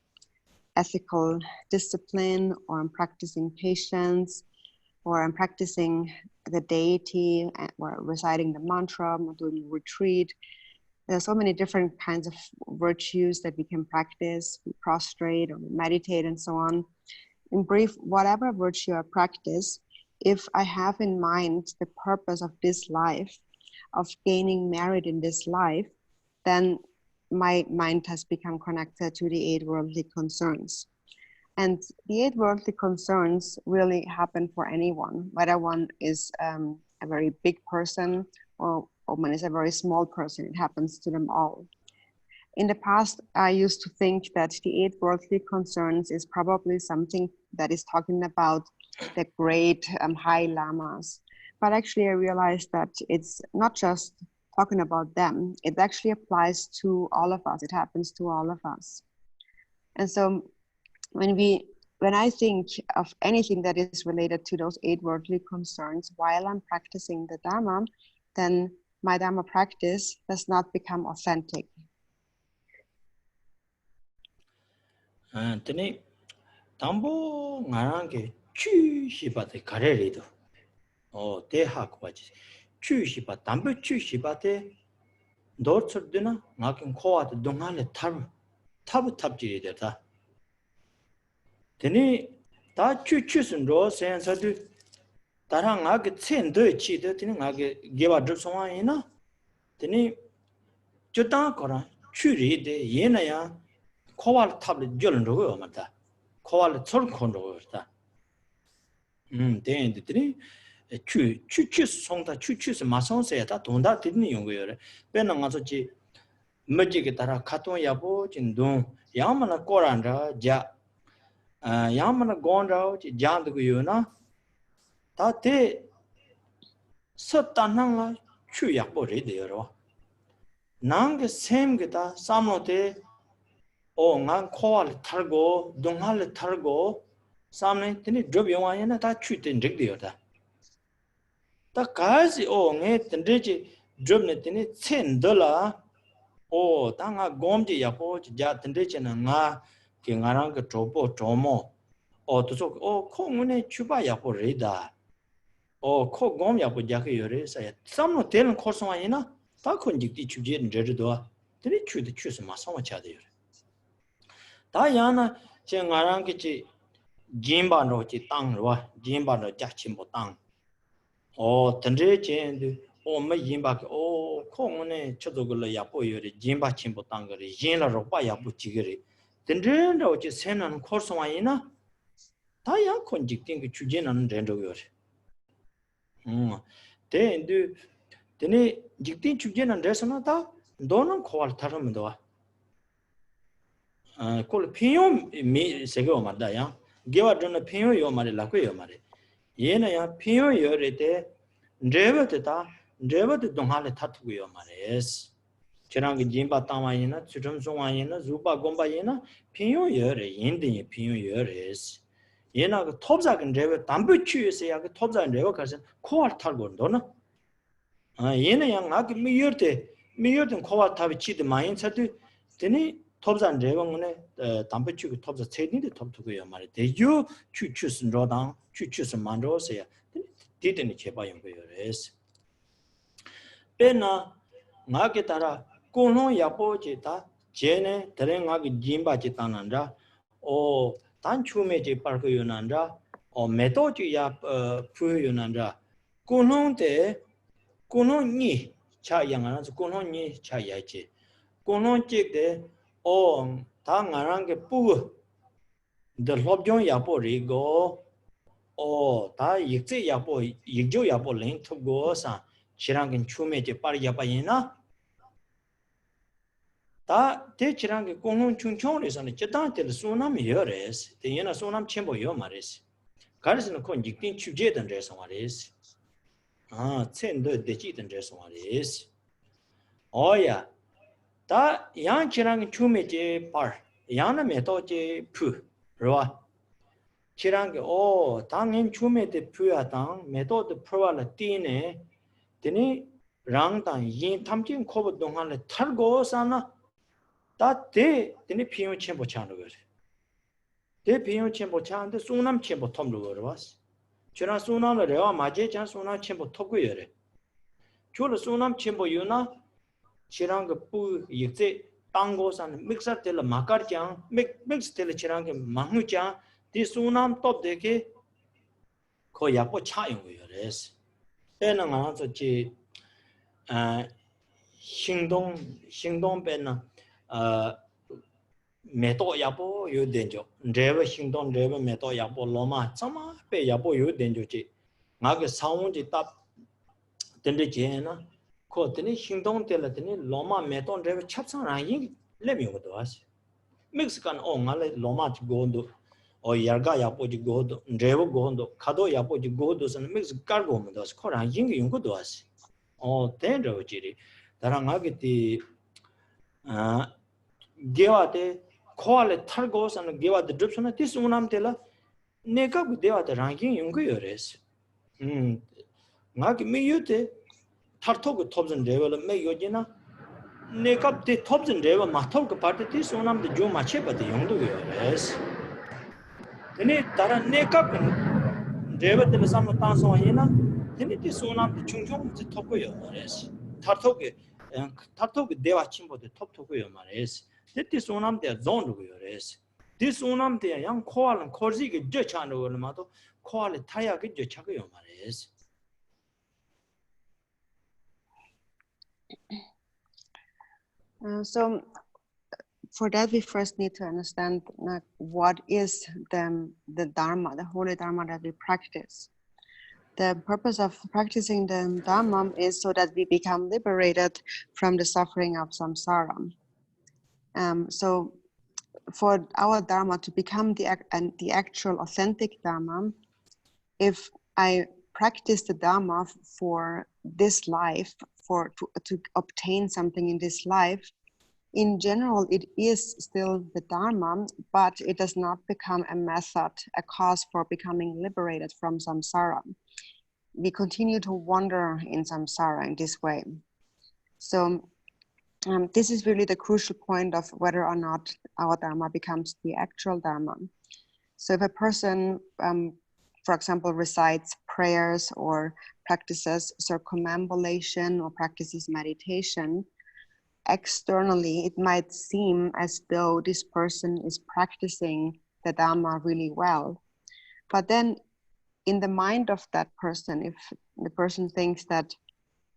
ethical discipline, or I'm practicing patience, or I'm practicing the deity, or reciting the mantra, or doing retreat. There are so many different kinds of virtues that we can practice, we prostrate or meditate and so on. In brief, whatever virtue I practice, if I have in mind the purpose of this life, of gaining merit in this life, then my mind has become connected to the 8 worldly concerns. And the 8 worldly concerns really happen for anyone, whether one is a very big person or one is a very small person. It happens to them all. In the past, I used to think that the 8 worldly concerns is probably something that is talking about the great high lamas. But actually, I realized that it's not just talking about them. It actually applies to all of us. It happens to all of us. And so when I think of anything that is related to those 8 worldly concerns while I'm practicing the Dharma, then my Dharma practice does not become authentic. tene tambo ngarange chu shibate karerido deha kwaji chu shiba tambo chu shibate dorchurdina ngakin khoat dongale tabu tabjiri derta tene ta chu chusun ro sen sadu 다랑하게 첸더 치더 되는 하게 개와 접송하이나 되니 저다 거라 추리데 얘나야 코알 탑을 줄는거 맞다 코알 철콘로다 되니 추추 송다 추추스 마송세다 돈다 되는 용거요 배는 가서지 멋지게 따라 카톤 야보 진동 야만나 꼬란다 자 야만나 곤다 자드고요나 다테 섰다낭라 추약보리데요 난게 셈게다 삼노데 오난 코알 탈고 동할 탈고 삼네 드니 드병와야나 다 추된 적되어다 다 가지 오네 던데지 드럽네 드니 첸더라 오 당아 곰지 야보 자 던데지나 나 게가랑 그 조보 조모 도서 콩문에 추바 야보리다 코 곰 야보 자게 요래서 삼노 되는 코스와이나 다 건직디 추제는 저도 드니 추드 추스 마성와 차대요 다야나 제가랑 그치 짐바노지 땅로와 짐바노 자침보 땅 던데제인데 뭐 임바게 콩문에 쳐도글로 야보요리 짐바 침보 땅거리 인라로 바 야보 지거리 던데로 지 세는 코스와이나 다야 건직된 그 주제는 된다고요. 대인도 되네 직된 주제는 돼서나 다 너는 코알 타르면도 콜 피용 미 세고 말다야 개와드는 피용 요 말이 라고요 말이 얘네야 피용 요래때 레버드다 레버드 동할에 타투고요 말이에스 저랑게 짐바 땅와이나 주점송와이나 주바 곰바이나 피용 요래 인딩이 피용 요래스 얘나 그 톱작은 레버 담부추에서야 그 톱작은 레버 가서 코알 탈고 너나 얘는 양 아기 미여든 코알 탑이 치드 많이 차도 되니 톱작 레버는 담부추 톱작 체인데 톱투고요 말이 대요 추추스 로당 추추스 만로서야 디드니 제바용 거요레스 빼나 나게 따라 공론 야보지다 제네 드랭하기 짐바지 따난다 단추메지 빠르고요난다 메도지야 푸요난다 공론데 공론이 차양하나서 공론이 차야지 공론직데 당하랑게 뿌 더럽종 야보리고 다 익제 야보 익조 야보 랭투고사 치랑긴 추메지 빠르야바이나 다 대치랑게 공론 충청에서는 제단들 소남이 여레스 대연아 소남 첨보 요 말레스 가르스는 건 익딘 추제던 데서 말레스 첸더 대지던 데서 말레스 어야 다 양치랑게 추메지 빠 양나 메도지 푸 로아 치랑게 당연 추메데 푸야당 메도드 프로알라 띠네 되니 랑당 yin 탐진 코버 동안에 탈고 사나 다대 되니 피용 첨보 차는 거지 대 피용 첨보 차는데 소남 첨보 톰로 거라스 저나 소남을 레와 맞제 자 소남 첨보 톱고여래 저를 소남 첨보 유나 치랑 그뿌 익제 땅고산 믹서텔 마카르장 믹스텔 치랑 그 망우장 디 소남 톱되게 거 야보 차용 거여래스 배는 가서 지 행동 배는 메도 야보 요된죠 레버 행동 레버 메도 야보 로마 참아 배 야보 요된죠지 나게 사원지 답 된대지나 코드니 행동 때라더니 로마 메도 레버 찹상라이 레미고도 와시 멕시칸 온알레 로마 고도 야가 야보지 고도 레버 고도 카도 야보지 고도선 멕시칸 깔고면도 코랑 잉게 용고도 와시 된저지리 다랑하게티 게와데 코알레 탈고선 게와데 드립선에 티스운함텔라 내가 그 데와데 랑킹 용거여레스 나게 미유테 타토그 톱전 레벨 메요지나 내가 데 톱전 레벨 마토그 파트 티스운함데 좀 마체바데 용도여레스 근데 다른 내가 레벨들 삼는 땅송이나 근데 티스운함데 충충 톱고요 그래서 타토그 데와 침보데 톱고요 말레스 This sonam de zondu yores. This sonam de yang koalan korzi ge jechano mato 코알레 타야게 저차고요 말이에요. So for that, we first need to understand what is the Dharma, the holy Dharma that we practice. The purpose of practicing the Dharma is so that we become liberated from the suffering of samsara. So for our Dharma to become the actual authentic Dharma, if I practice the Dharma for this life, to obtain something in this life, in general, it is still the Dharma, but it does not become a method, a cause for becoming liberated from samsara. We continue to wander in samsara in this way. So this is really the crucial point of whether or not our Dharma becomes the actual Dharma. So if a person, for example, recites prayers or practices circumambulation or practices meditation, externally, it might seem as though this person is practicing the Dharma really well. But then in the mind of that person, if the person thinks that,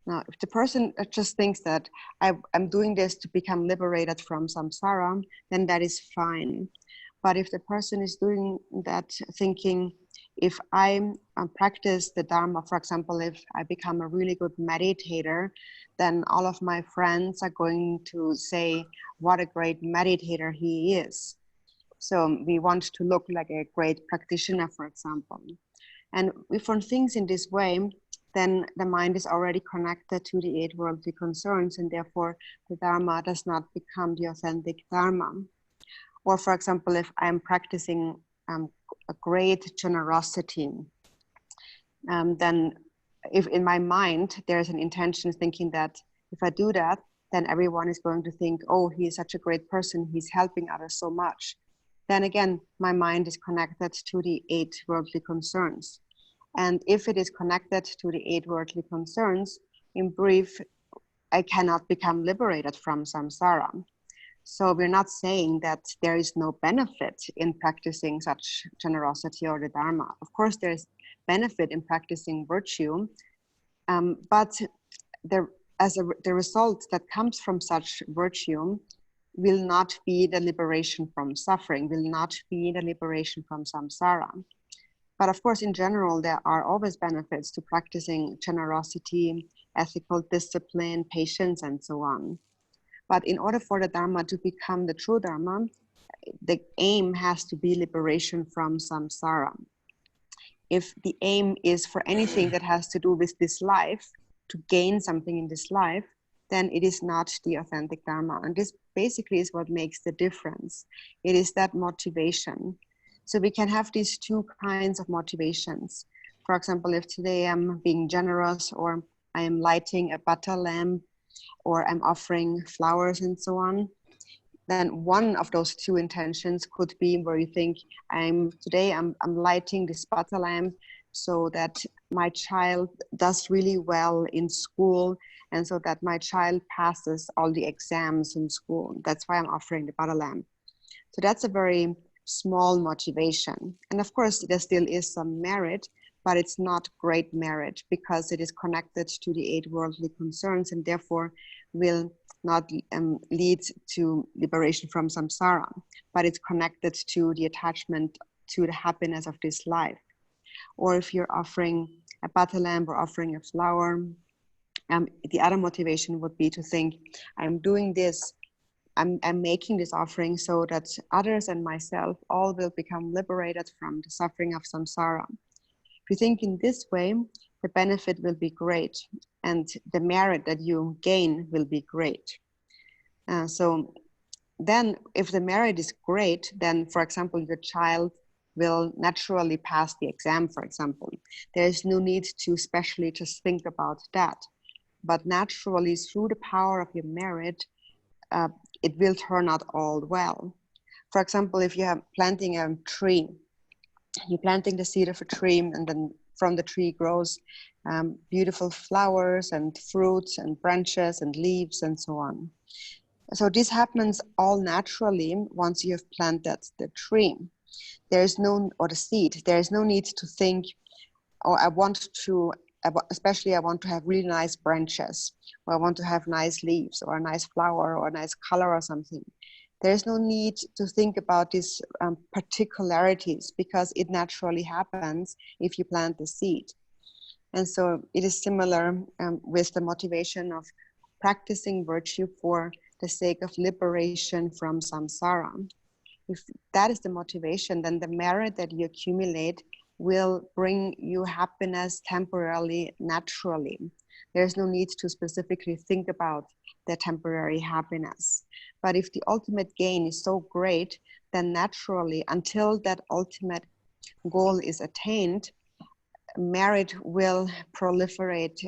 now, if the person just thinks that I'm doing this to become liberated from samsara, then that is fine. But if the person is doing that thinking, if I practice the Dharma, for example, if I become a really good meditator, then all of my friends are going to say what a great meditator he is. So we want to look like a great practitioner, for example. And if one thinks in this way, then the mind is already connected to the 8 worldly concerns, and therefore the Dharma does not become the authentic Dharma. Or for example, if I'm practicing a great generosity, then if in my mind there's an intention thinking that if I do that, then everyone is going to think, oh, he is such a great person, he's helping others so much. Then again, my mind is connected to the 8 worldly concerns. And if it is connected to the 8 worldly concerns, in brief, I cannot become liberated from samsara. So we're not saying that there is no benefit in practicing such generosity or the Dharma. Of course, there's benefit in practicing virtue, but the result that comes from such virtue will not be the liberation from suffering, will not be the liberation from samsara. But of course, in general, there are always benefits to practicing generosity, ethical discipline, patience, and so on. But in order for the Dharma to become the true Dharma, the aim has to be liberation from samsara. If the aim is for anything that has to do with this life, to gain something in this life, then it is not the authentic Dharma. And this basically is what makes the difference. It is that motivation. So we can have these 2 kinds of motivations. For example, if today I'm being generous, or I am lighting a butter lamp, or I'm offering flowers and so on, then one of those 2 intentions could be where you think, I'm lighting this butter lamp so that my child does really well in school, and so that my child passes all the exams in school. That's why I'm offering the butter lamp. So that's a very small motivation. And of course, there still is some merit, but it's not great merit because it is connected to the 8 worldly concerns, and therefore will not lead to liberation from samsara, but it's connected to the attachment to the happiness of this life. Or if you're offering a butter lamp or offering a flower, the other motivation would be to think, I'm doing this, I'm making this offering so that others and myself all will become liberated from the suffering of samsara. If you think in this way, the benefit will be great, and the merit that you gain will be great. So then if the merit is great, then for example, your child will naturally pass the exam, for example. There is no need to especially just think about that. But naturally, through the power of your merit, it will turn out all well. For example, if you are planting a tree, you're planting the seed of a tree, and then from the tree grows beautiful flowers and fruits and branches and leaves and so on. So this happens all naturally once you have planted the tree. there is no, or the seed, there is no need to think, or I want to, especially I want to have really nice branches, or I want to have nice leaves, or a nice flower, or a nice color or something. There is no need to think about these particularities, because it naturally happens if you plant the seed. And so it is similar with the motivation of practicing virtue for the sake of liberation from samsara. If that is the motivation, then the merit that you accumulate will bring you happiness temporarily, naturally. There's no need to specifically think about the temporary happiness. But if the ultimate gain is so great, then naturally, until that ultimate goal is attained, merit will proliferate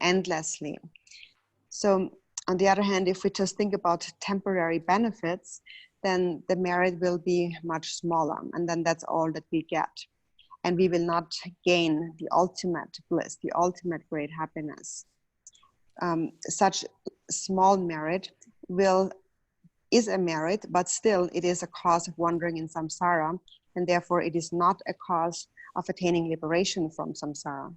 endlessly. So on the other hand, if we just think about temporary benefits, then the merit will be much smaller, and then that's all that we get. And we will not gain the ultimate bliss, the ultimate great happiness. Such small merit is a merit, but still it is a cause of wandering in samsara, and therefore it is not a cause of attaining liberation from samsara.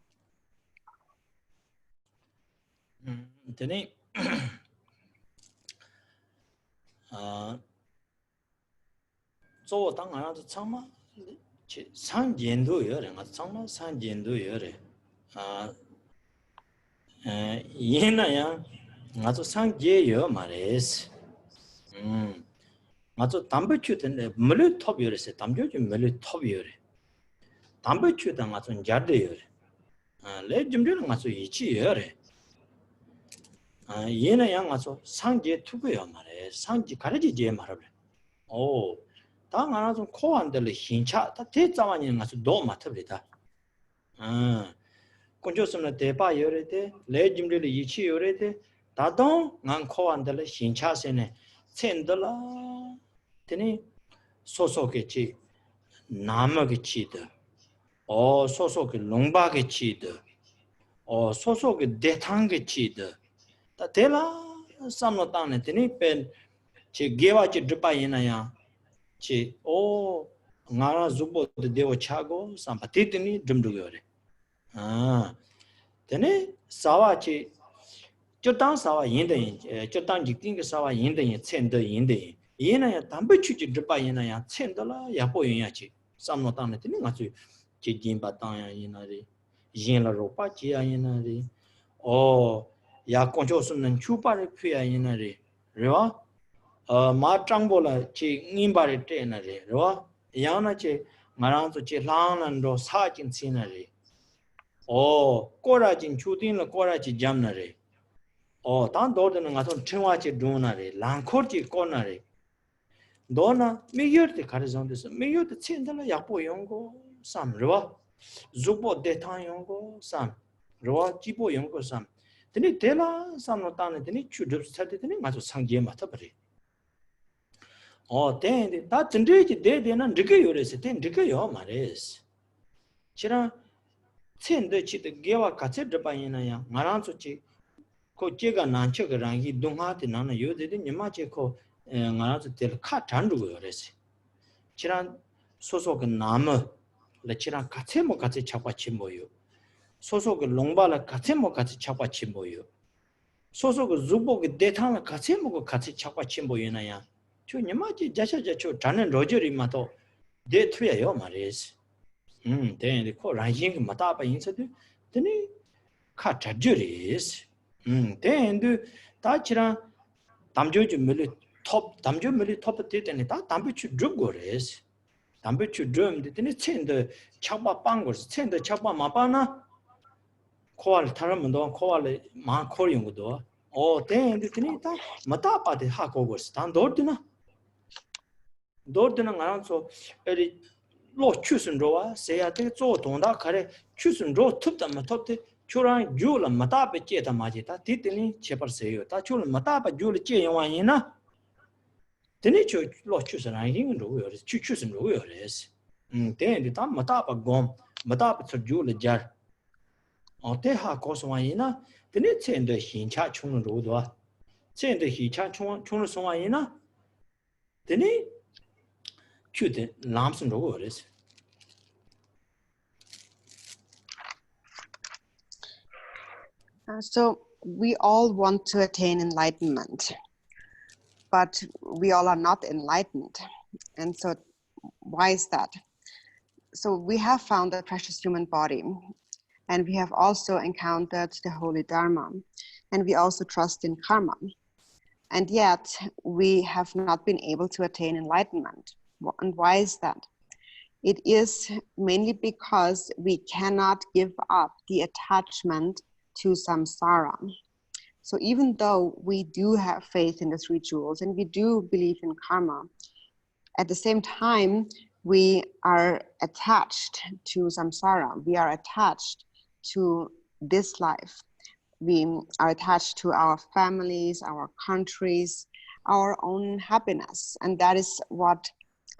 맞아 담배 추던데 물을 톱이어서 담배 좀 물을 톱이어래 담배 추다 맞아 자르여래 내 좀들은 맞아 이치여래 얘는 양 맞아 상제 투고요 말해 상지 가르지제 말하래 오 당 하나 좀 코안들 신차 다 대자만이 맞아 너 맞습니다 콘조스는 대바여래데 내 좀들 이치여래데 다동 난 코안들 신차세네 첸들라 tene soso ke chi nama ke chi de o soso ke longba ke chi de o soso ke detang ke chi de ta tela samno tane tene pen che gewa chi dripa yena ya chi o ngara zubo de dewa chago sampati tene drumdu yore tene sawa chi chotang sawa yinde chotang jikting ke sawa yinde chen de yinde 얘나야 담배 추지 드바 얘나야 첸더라 야보연야지 삼노 땅에 되는 거지 지진바 땅야 얘나리 얘라로 빠지야 얘나리 야 콘조스는 추바를 피야 얘나리 그래와 마짱볼라 지 님바를 때나리 그래와 야나지 마랑도 지 랑난도 사진 치나리 꼬라진 추딘을 꼬라지 잠나리 단 도드는 가서 청와지 두나리 랑코지 꼬나리 너나 미여때 가르zon데서 미여때 첸달라 약보 연고 삼 로와 zubo 데타 연고 삼 로와 지보 연고 삼 드니 데라 삼노 따네 드니 추드 스타데 드니 마저 상제 맡아 버리 데데 다 진리지 데데는 느게 요레세 데 느게 요 말레스 지라 첸데 치데 게와 같이 드바이나야 마란소치 코 제가 난척랑이 동하데 나나 요데데 니마체 코 ngarazu tel kha tandu yorese chiran soso ge nama la chiran katse mo katse chakwa chimboyo soso ge longba la katse mo katse chakwa chimboyo soso ge zubo ge detang la katse mo katse chakwa chimboyo na ya chu nyama ji jasha jacho tanen rojeri ma to de thuya yo mares de ko rajing ge mata ba yin se de ni kha tajures de ta chiran damjo ju mele top 담주 밀리 top 때는 다 담배추 죽고래스 담배추 좀 되더니 첸데 차바 빵거스 첸데 차바 마바나 코알 타르면도 코알 마 코리용도 되더니 다 마타 빠데 하고거스 단 도드나 알아서 에리 로 추순로와 세야데 조 동다 가래 추순로 톱다 톱데 초랑 줄라 마타 베제다 마제다 디드니 제벌세요 다 줄 마타 바 줄 제용와이나 tene cho lo chusen yin ro yo chusen ro yo res de ta mata pa gom mata pa chu le jar te ha ko so yin na tene chen de xin cha chung ro do chen de hi cha chung so yin na tene cute lamps and rollers. So we all want to attain enlightenment, but we all are not enlightened. And so why is that? So we have found a precious human body, and we have also encountered the holy Dharma, and we also trust in karma. And yet we have not been able to attain enlightenment. And why is that? It is mainly because we cannot give up the attachment to samsara. So even though we do have faith in the three jewels and we do believe in karma, at the same time, we are attached to samsara. We are attached to this life. We are attached to our families, our countries, our own happiness. And that is what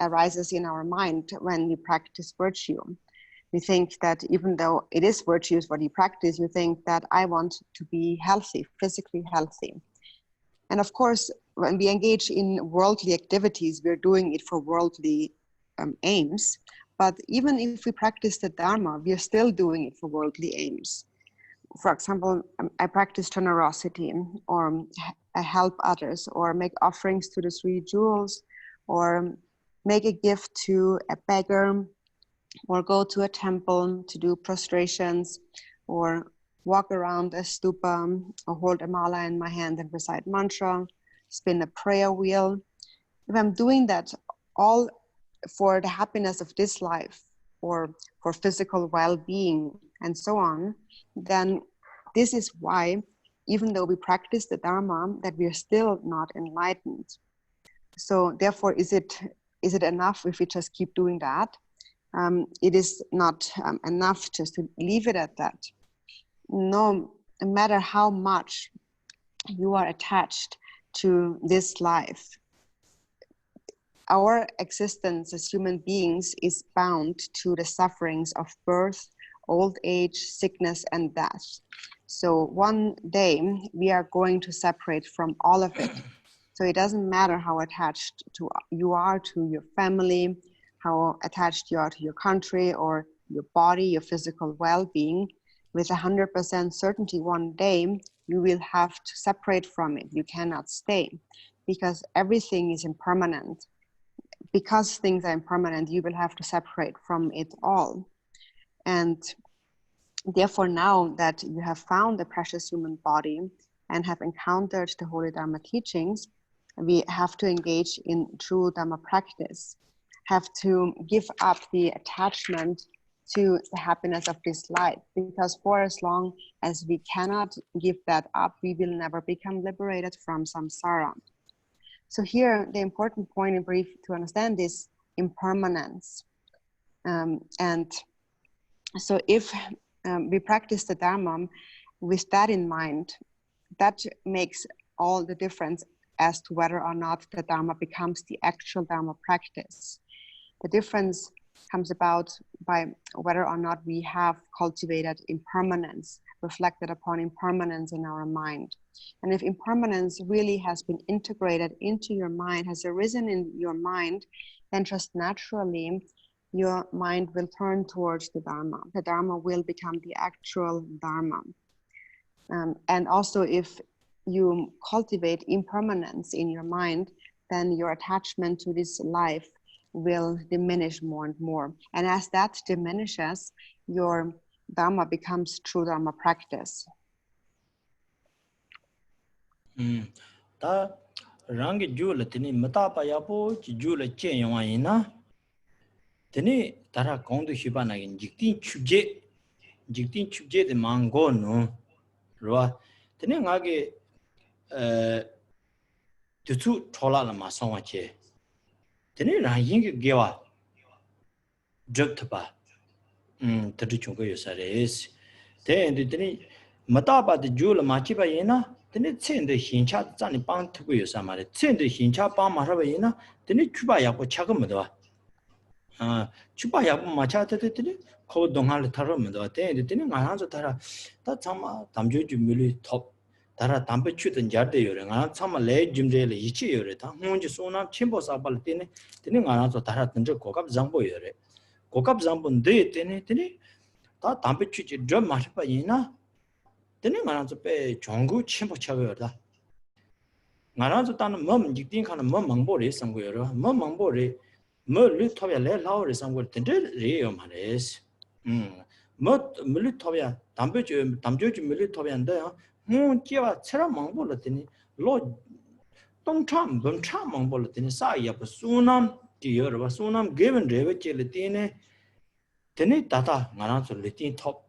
arises in our mind when we practice virtue. We think that even though it is virtues what you practice, you think that I want to be healthy, physically healthy. And of course, when we engage in worldly activities, we're doing it for worldly aims. But even if we practice the Dharma, we are still doing it for worldly aims. For example, I practice generosity, or I help others, or make offerings to the three jewels, or make a gift to a beggar, or go to a temple to do prostrations, or walk around a stupa, or hold a mala in my hand and recite mantra, spin a prayer wheel. If I'm doing that all for the happiness of this life, or for physical well-being, and so on, then this is why, even though we practice the Dharma, that we are still not enlightened. So therefore, is it enough if we just keep doing that? It is not enough just to leave it at that. No matter how much you are attached to this life, our existence as human beings is bound to the sufferings of birth, old age, sickness, and death. So one day we are going to separate from all of it. So it doesn't matter how attached you are to your family, how attached you are to your country or your body, your physical well-being. With 100% certainty, one day you will have to separate from it. You cannot stay because everything is impermanent. Because things are impermanent, you will have to separate from it all. And therefore, now that you have found the precious human body and have encountered the Holy Dharma teachings, we have to engage in true Dharma practice, have to give up the attachment to the happiness of this life, because for as long as we cannot give that up, we will never become liberated from samsara. So here, the important point in brief to understand is impermanence. And so if we practice the Dharma with that in mind, that makes all the difference as to whether or not the Dharma becomes the actual Dharma practice. The difference comes about by whether or not we have cultivated impermanence, reflected upon impermanence in our mind. And if impermanence really has been integrated into your mind, has arisen in your mind, then just naturally your mind will turn towards the Dharma. The Dharma will become the actual Dharma. And also if you cultivate impermanence in your mind, then your attachment to this life will diminish more and more. And as that diminishes, your Dharma becomes true Dharma practice. Ta rangi jula tini matapa yapo jula chen yongwa ina tini tara kondu shiba nagin jiktin chubje de mango no rwa tini ngage tutsu chola la ma songwa che tini rangi gewa druptaba tadi chunga yosares tini matapa de jula machiba ina tene tsende hincha zani pang tuku yo samare tsende hincha pang maraba yina tene chuba yakbo chaga mudwa chuba yakbo macha tene ko donghal taro mudwa tene nga hanzo tara ta tsama damjo ju muli top Dara tampe chutan jarde yore, ngana tsama le jimre le ichi yore, ta ngonji sonam chimbo sabal tene, tene ngana so dara tendre kokab zambo yore. Kokab zambo nde tene, tene, ta tampe chuchi drum maripa ina, tene ngana so pe chongu chimbo chago yore. Ngana so tana mom jikdin kana mom mangbo re samgo yore, mom mangbo re, mo lu tobya le lao re samgo tendre re yo ma res. Mo lu tobya, tampe chu, tamjo chu lu tobya nda 뭐 제가 처럼 망볼었더니 로 동참 범참 망볼었더니 사이야 수남 디여봐 수남 기본 레벨을 때네 되니 다다 나랑 솔리티 톱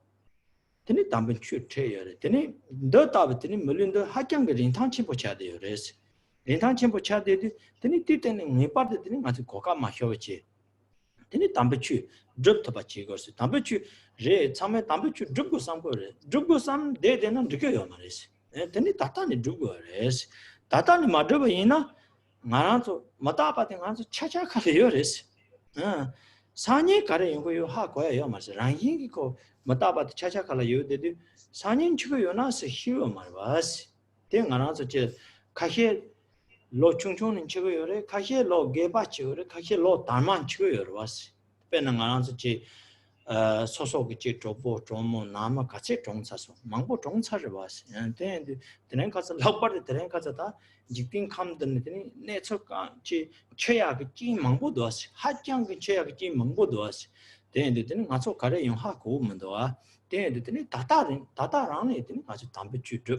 되니 담ben 추트여래 되니 너 답더니 물린도 학경의 린탕 침보 쳐야 돼요 그래서 린탕 침보 쳐야 되지 되니 뒤때는 네 빠르더니 아주 고가 마셔지 되니 담배추 드롭도 받지 거스 담배추 제 참에 담배추 드롭고 삼고래 드롭고 삼 대대는 느껴요 말이지 되니 다타니 드롭고래스 다타니 마드바이나 나라서 마다바데 가서 차차카래요 그래스 사니 가래 이거요 하고요 말이지 랑잉이고 마다바데 차차카래요 되디 사년 치고 요나서 히어 말바스 대 나라서 제 가시 로 충충은 치고 요래 가시 로 개바치 요래 가시 로 담만 치고 요래 왔어 빼는 안서 지 소소기 지 조보 조모 나마 같이 종사서 망보 종사를 봤어 근데 드는 가서 럭바르 드는 가서다 직빈 감드는 내철까 지 최악의 지 망보도 왔어 하장의 최악의 지 망보도 왔어 근데 드는 가서 가래 용하고 오면도 와 근데 드는 다다라는 드는 가서 담배 주드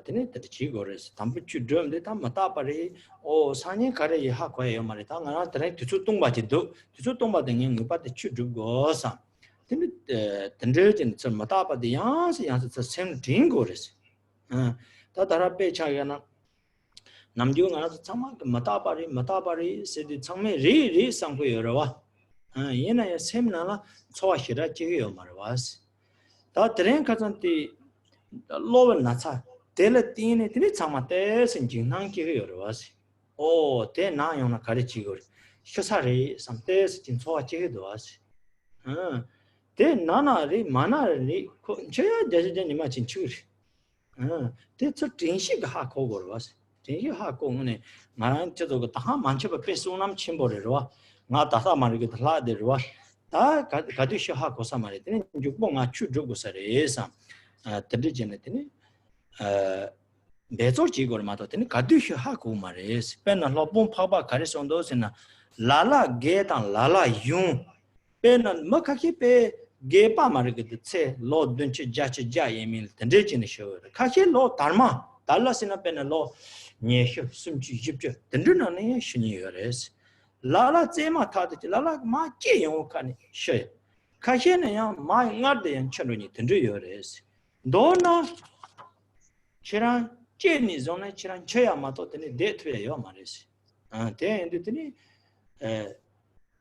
tene tete chigores tampu chu drum de tam mata pare o sanye kare ye ha kwa ye mare ta ngana tene tu tung ba ji do tu tung ba de ngi pa de chu du go sa tene tendre jen chen mata pa de yang se sem ding gores ta dara pe cha ya na nam ju ngana chama mata pare se de changme ri sang ko yo wa ye na ya sem na la chowa shira chi yo mare was ta tren ka chan ti lowen na cha 텔레 티네 티네 참마테 신진난 기게 여러와시 오 테나 용나 가르치고 쇼사리 삼테스 진소와 지게도 와시 테 나나리 마나리 제야 제제니마 진추리 테츠 진시가 하고고 와시 진시 하고네 나랑 저도 다 만쳐버 빼소남 침보래로 나 다사 말이게 달라데로 다 가디쇼 하고사 말이더니 죽봉아 추주고서래사 드리제네 드니 배조 지고를 맞았더니 가두히 하고 말이에요. 배는 로봉 파바 가르선도스나 라라 게단 라라 용 배는 뭐카키 배 게바 말이거든. 체 로든치 자치 자예밀 던데지는 쇼. 카키 로 달마 달라스나 배는 로 녀혀 숨지 집죠. 던드는 신이거래스. 라라 제마 타듯이 라라 마 제용 칸이 쇼. 카키는 마 나데 연처로니 던드여래스. 너나 치란 제니 존에 치란 쳐야마도 되니 데트예요 말이지 데인데니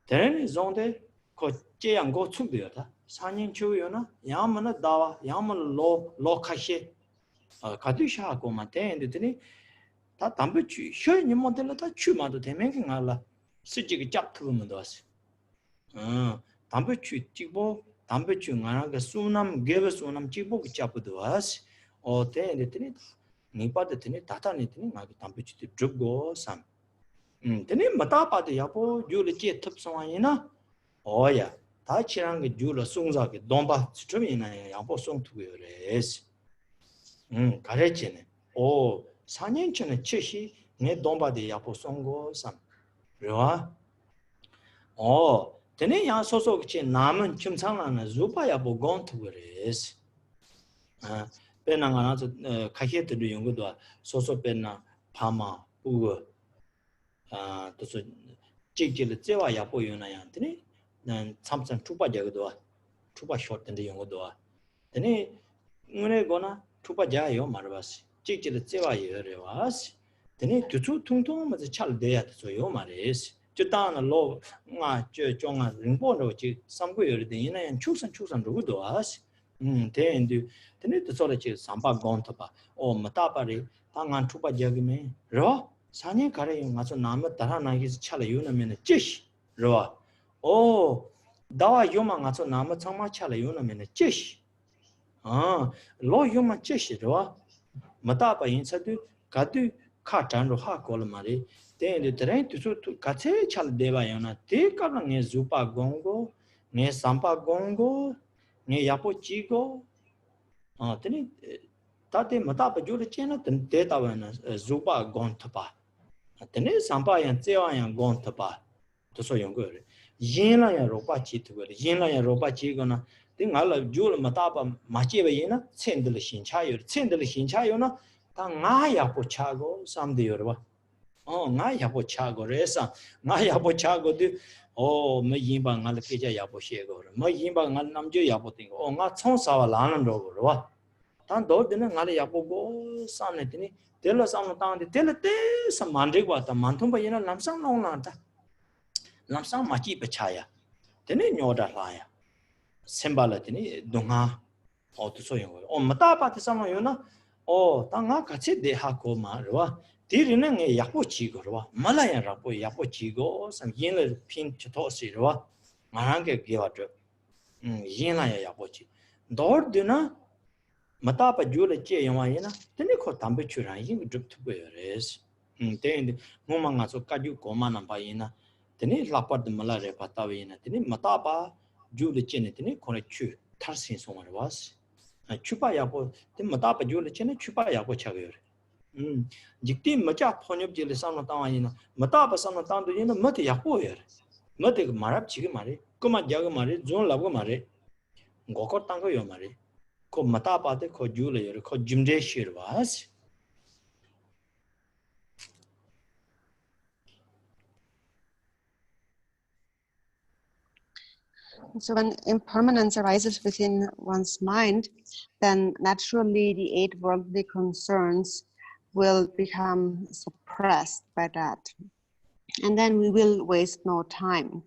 데니 존데 거 제양고 충되었다 산인 주요나 야만나 다와 야만 로카시 가두샤고만 데인데니 다 담배추 쇼니 모델로 다 추마도 되면 알라 수직이 쫙 트으면도 왔어 담배추 찍고 담배추 나가 수남 개베 수남 찍고 잡도 왔어 데인데니 니빠데 테니 다타니 테니 나기 담배추 드고 삼 테니 마타빠데 야보 줄이 탑송아이나 오야 다치랑 게 줄로 송자게 돈바 스트미나 야보 송투고래스 가르치네 오 4년 전에 최시 내 돈바데 야보 송고 삼 그러와 테니 야 소소치 남은 침상하나 주파야보 곤투고래스 페나가나서 카히에트도 연구도 소소 페나 파마 우거 또서 찍질 제와 야보 요나야한테니 난 참선 투바자고도 투바 쇼트인데 연구도 되니 오늘 거나 투바자요 말바시 찍질 제와 여래와시 되니 두투 퉁퉁 맞아 잘 돼야 돼요 말이스 저다나 로가 저 종아 링보로 지 삼고 여래데 이나연 추선 로도 아시 데인데 데네도 소리치 삼바 곤토바 오 마타바리 당한 투바자기메 로 산에 가래 가서 나무 따라나기서 차려 유나면은 찌시 로 오 다와 요만 가서 나무 청마 차려 유나면은 찌시 로 요만 찌시 로 Matapa in Sadu, Katu, Katando Hakolmari, then the terrain to Kate Chal Devayana, take on near Zupa Gongo, near Sampa Gongo, near Yapo Chigo, then Tate Matapa Jurachena, then Data Zupa Gontapa. Then Sampa and Tea and Gontapa, to so young girl. Yena and Ropa Chitu, Yena and Ropa Chigona, then I love Jul Matapa, Machiva, send the Shinchayo, send the Shinchayona, Tangaya Pochago, some the Yoruba. Oh, Naya Pochago, Resa, Naya Pochago, oh, Mayimba Nalakija Yaposhego, Mayimba Namjo Yapoting, oh, not Sonsa Lan Rover. Tando didn't Yapo, Sanatini, tell us on the town, tell it some Mandriwa, the Mantumba, Lamsam no Lanta. Lamsam Machi Pachaya. Then in your liar. Sembalatini, Dunga, or to so young. Oh, Matapa to some Yuna, oh, Tanga Katsi de Hako Marua, Tirinang Yapo Chigo, Malaya Rapo Yapo Chigo, some Yinler Pin Chatosi, Maranga give a drip. Yina Yapochi. Dor dinner. Matapa Jula Che Yamayana, then they call temperature and you drip to where is. Then Mumanga so Kaju Coman and Bayina, then it lapad the malaria patavina, then Matapa, Jula Chenet, then it connect you, Tarsin someone was. A Chupa Yapo, then Matapa Jula Chenet, Chupa Yapo Chagur. Jikti Macha Ponyo Jilisana Tawina, Matapa Sana Town to Yina, Mati Yapoer. Mati Marap Chigamari, Kuma Jagamari, Zon Lavomari, Goko Tango Yomari. Ko Matapate ko Julia ko Jimde Shirvas. So when impermanence arises within one's mind, then naturally the 8 worldly concerns will become suppressed by that. And then we will waste no time,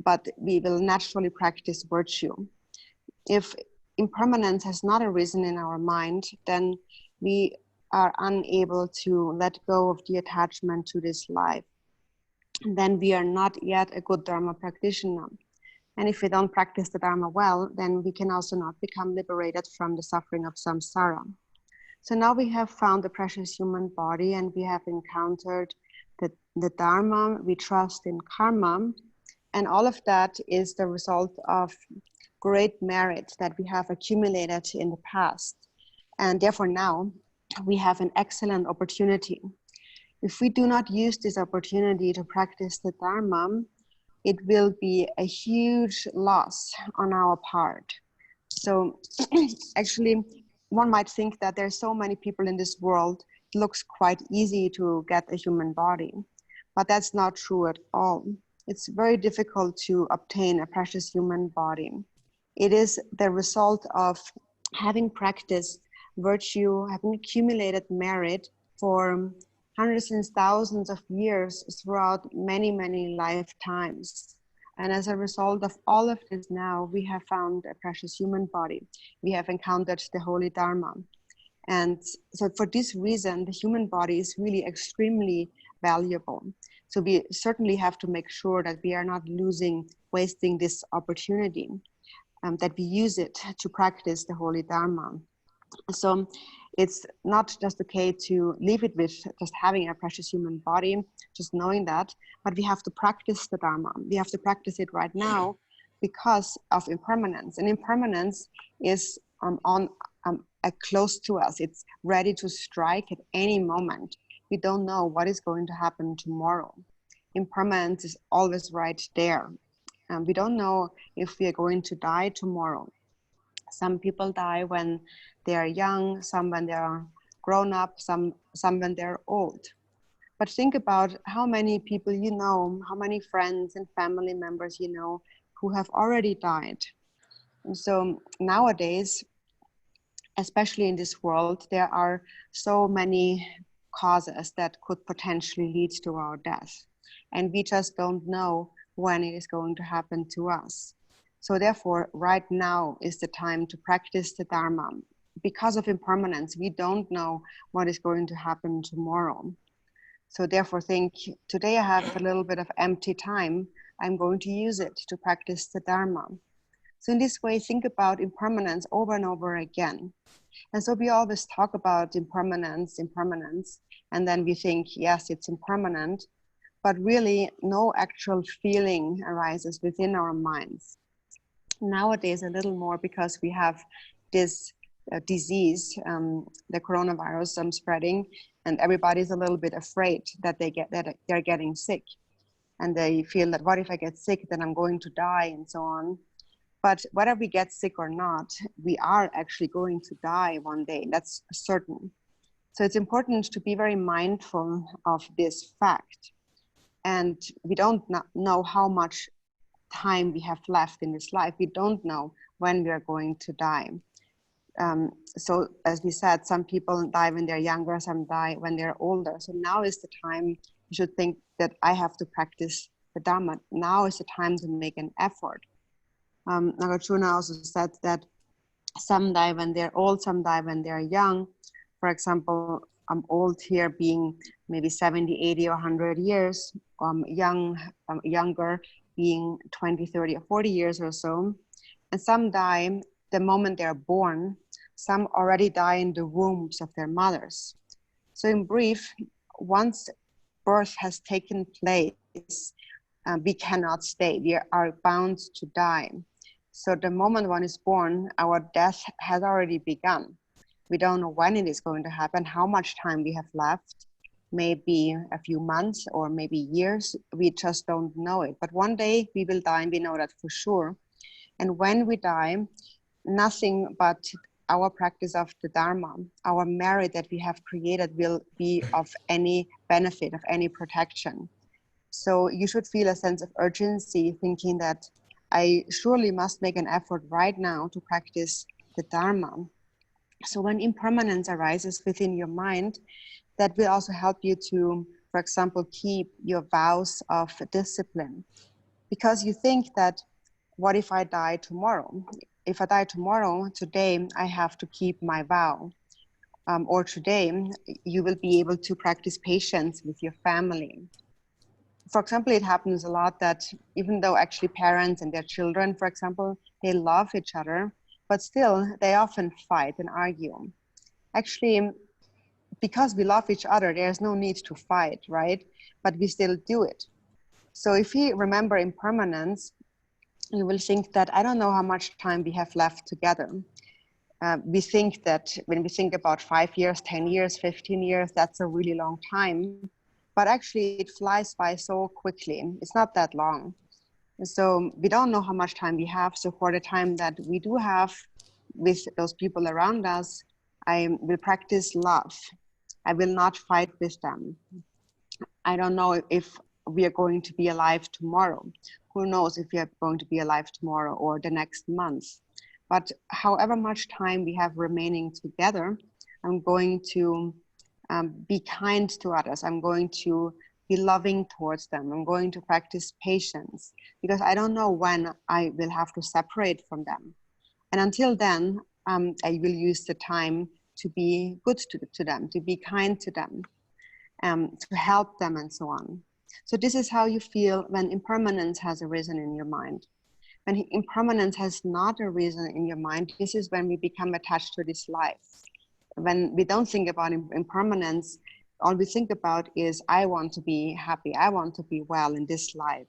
but we will naturally practice virtue. If impermanence has not arisen in our mind, then we are unable to let go of the attachment to this life. And then we are not yet a good Dharma practitioner. And if we don't practice the Dharma well, then we can also not become liberated from the suffering of samsara. So now we have found the precious human body and we have encountered the Dharma, we trust in karma, and all of that is the result of great merit that we have accumulated in the past. And therefore now we have an excellent opportunity. If we do not use this opportunity to practice the Dharma, it will be a huge loss on our part. So actually, one might think that there's so many people in this world, it looks quite easy to get a human body, but that's not true at all. It's very difficult to obtain a precious human body. It is the result of having practiced virtue, having accumulated merit for hundreds and thousands of years throughout many, many lifetimes. And as a result of all of this now, we have found a precious human body. We have encountered the holy Dharma. And so for this reason, the human body is really extremely valuable. So we certainly have to make sure that we are not wasting this opportunity, that we use it to practice the holy Dharma. So it's not just okay to leave it with just having a precious human body, just knowing that, but we have to practice the Dharma. We have to practice it right now because of impermanence. And impermanence is close to us. It's ready to strike at any moment. We don't know what is going to happen tomorrow. Impermanence is always right there. We don't know if we are going to die tomorrow. Some people die when they are young, some when they are grown up, some when they're old. But think about how many people you know, how many friends and family members you know who have already died. And so nowadays, especially in this world, there are so many causes that could potentially lead to our death. And we just don't know when it is going to happen to us. So therefore, right now is the time to practice the Dharma. Because of impermanence, we don't know what is going to happen tomorrow. So therefore think, today I have a little bit of empty time. I'm going to use it to practice the Dharma. So in this way, think about impermanence over and over again. And so we always talk about impermanence, and then we think, yes, it's impermanent, but really no actual feeling arises within our minds. Nowadays, a little more, because we have this disease, the coronavirus spreading, and everybody's a little bit afraid that they're getting sick, and they feel that, what if I get sick, then I'm going to die, and so on. But whether we get sick or not, we are actually going to die one day. That's certain. So it's important to be very mindful of this fact. And we don't know how much time we have left in this life. We don't know when we are going to die. So as we said, some people die when they're younger, some die when they're older. So now is the time you should think that I have to practice the Dharma. Now is the time to make an effort. Nagarjuna also said that some die when they're old, some die when they're young. For example, I'm old here being maybe 70, 80 or 100 years, younger being 20, 30 or 40 years or so. And some die the moment they're born. Some already die in the wombs of their mothers. So in brief, once birth has taken place, we cannot stay. We are bound to die. So the moment one is born, our death has already begun. We don't know when it is going to happen, how much time we have left, maybe a few months or maybe years. We just don't know it. But one day we will die, and we know that for sure. And when we die, nothing but our practice of the Dharma, our merit that we have created, will be of any benefit, of any protection. So you should feel a sense of urgency, thinking that I surely must make an effort right now to practice the Dharma. So when impermanence arises within your mind, that will also help you to, for example, keep your vows of discipline. Because you think that, what if I die tomorrow? If I die tomorrow, today I have to keep my vow. Or today you will be able to practice patience with your family. For example, it happens a lot that even though actually parents and their children, for example, they love each other, but still they often fight and argue. Actually, because we love each other, there's no need to fight, right? But we still do it. So if you remember impermanence, you will think that I don't know how much time we have left together. We think that when we think about 5 years, 10 years, 15 years, that's a really long time. But actually it flies by so quickly. It's not that long. So we don't know how much time we have. So for the time that we do have with those people around us, I will practice love. I will not fight with them. I don't know if we are going to be alive tomorrow. Who knows if we are going to be alive tomorrow or the next month. But however much time we have remaining together, I'm going to be kind to others. I'm going to be loving towards them. I'm going to practice patience, because I don't know when I will have to separate from them. And until then, I will use the time to be good to them, to be kind to them, to help them, and so on. So this is how you feel when impermanence has arisen in your mind. When impermanence has not arisen in your mind, this is when we become attached to this life. When we don't think about impermanence, all we think about is, I want to be happy, I want to be well in this life.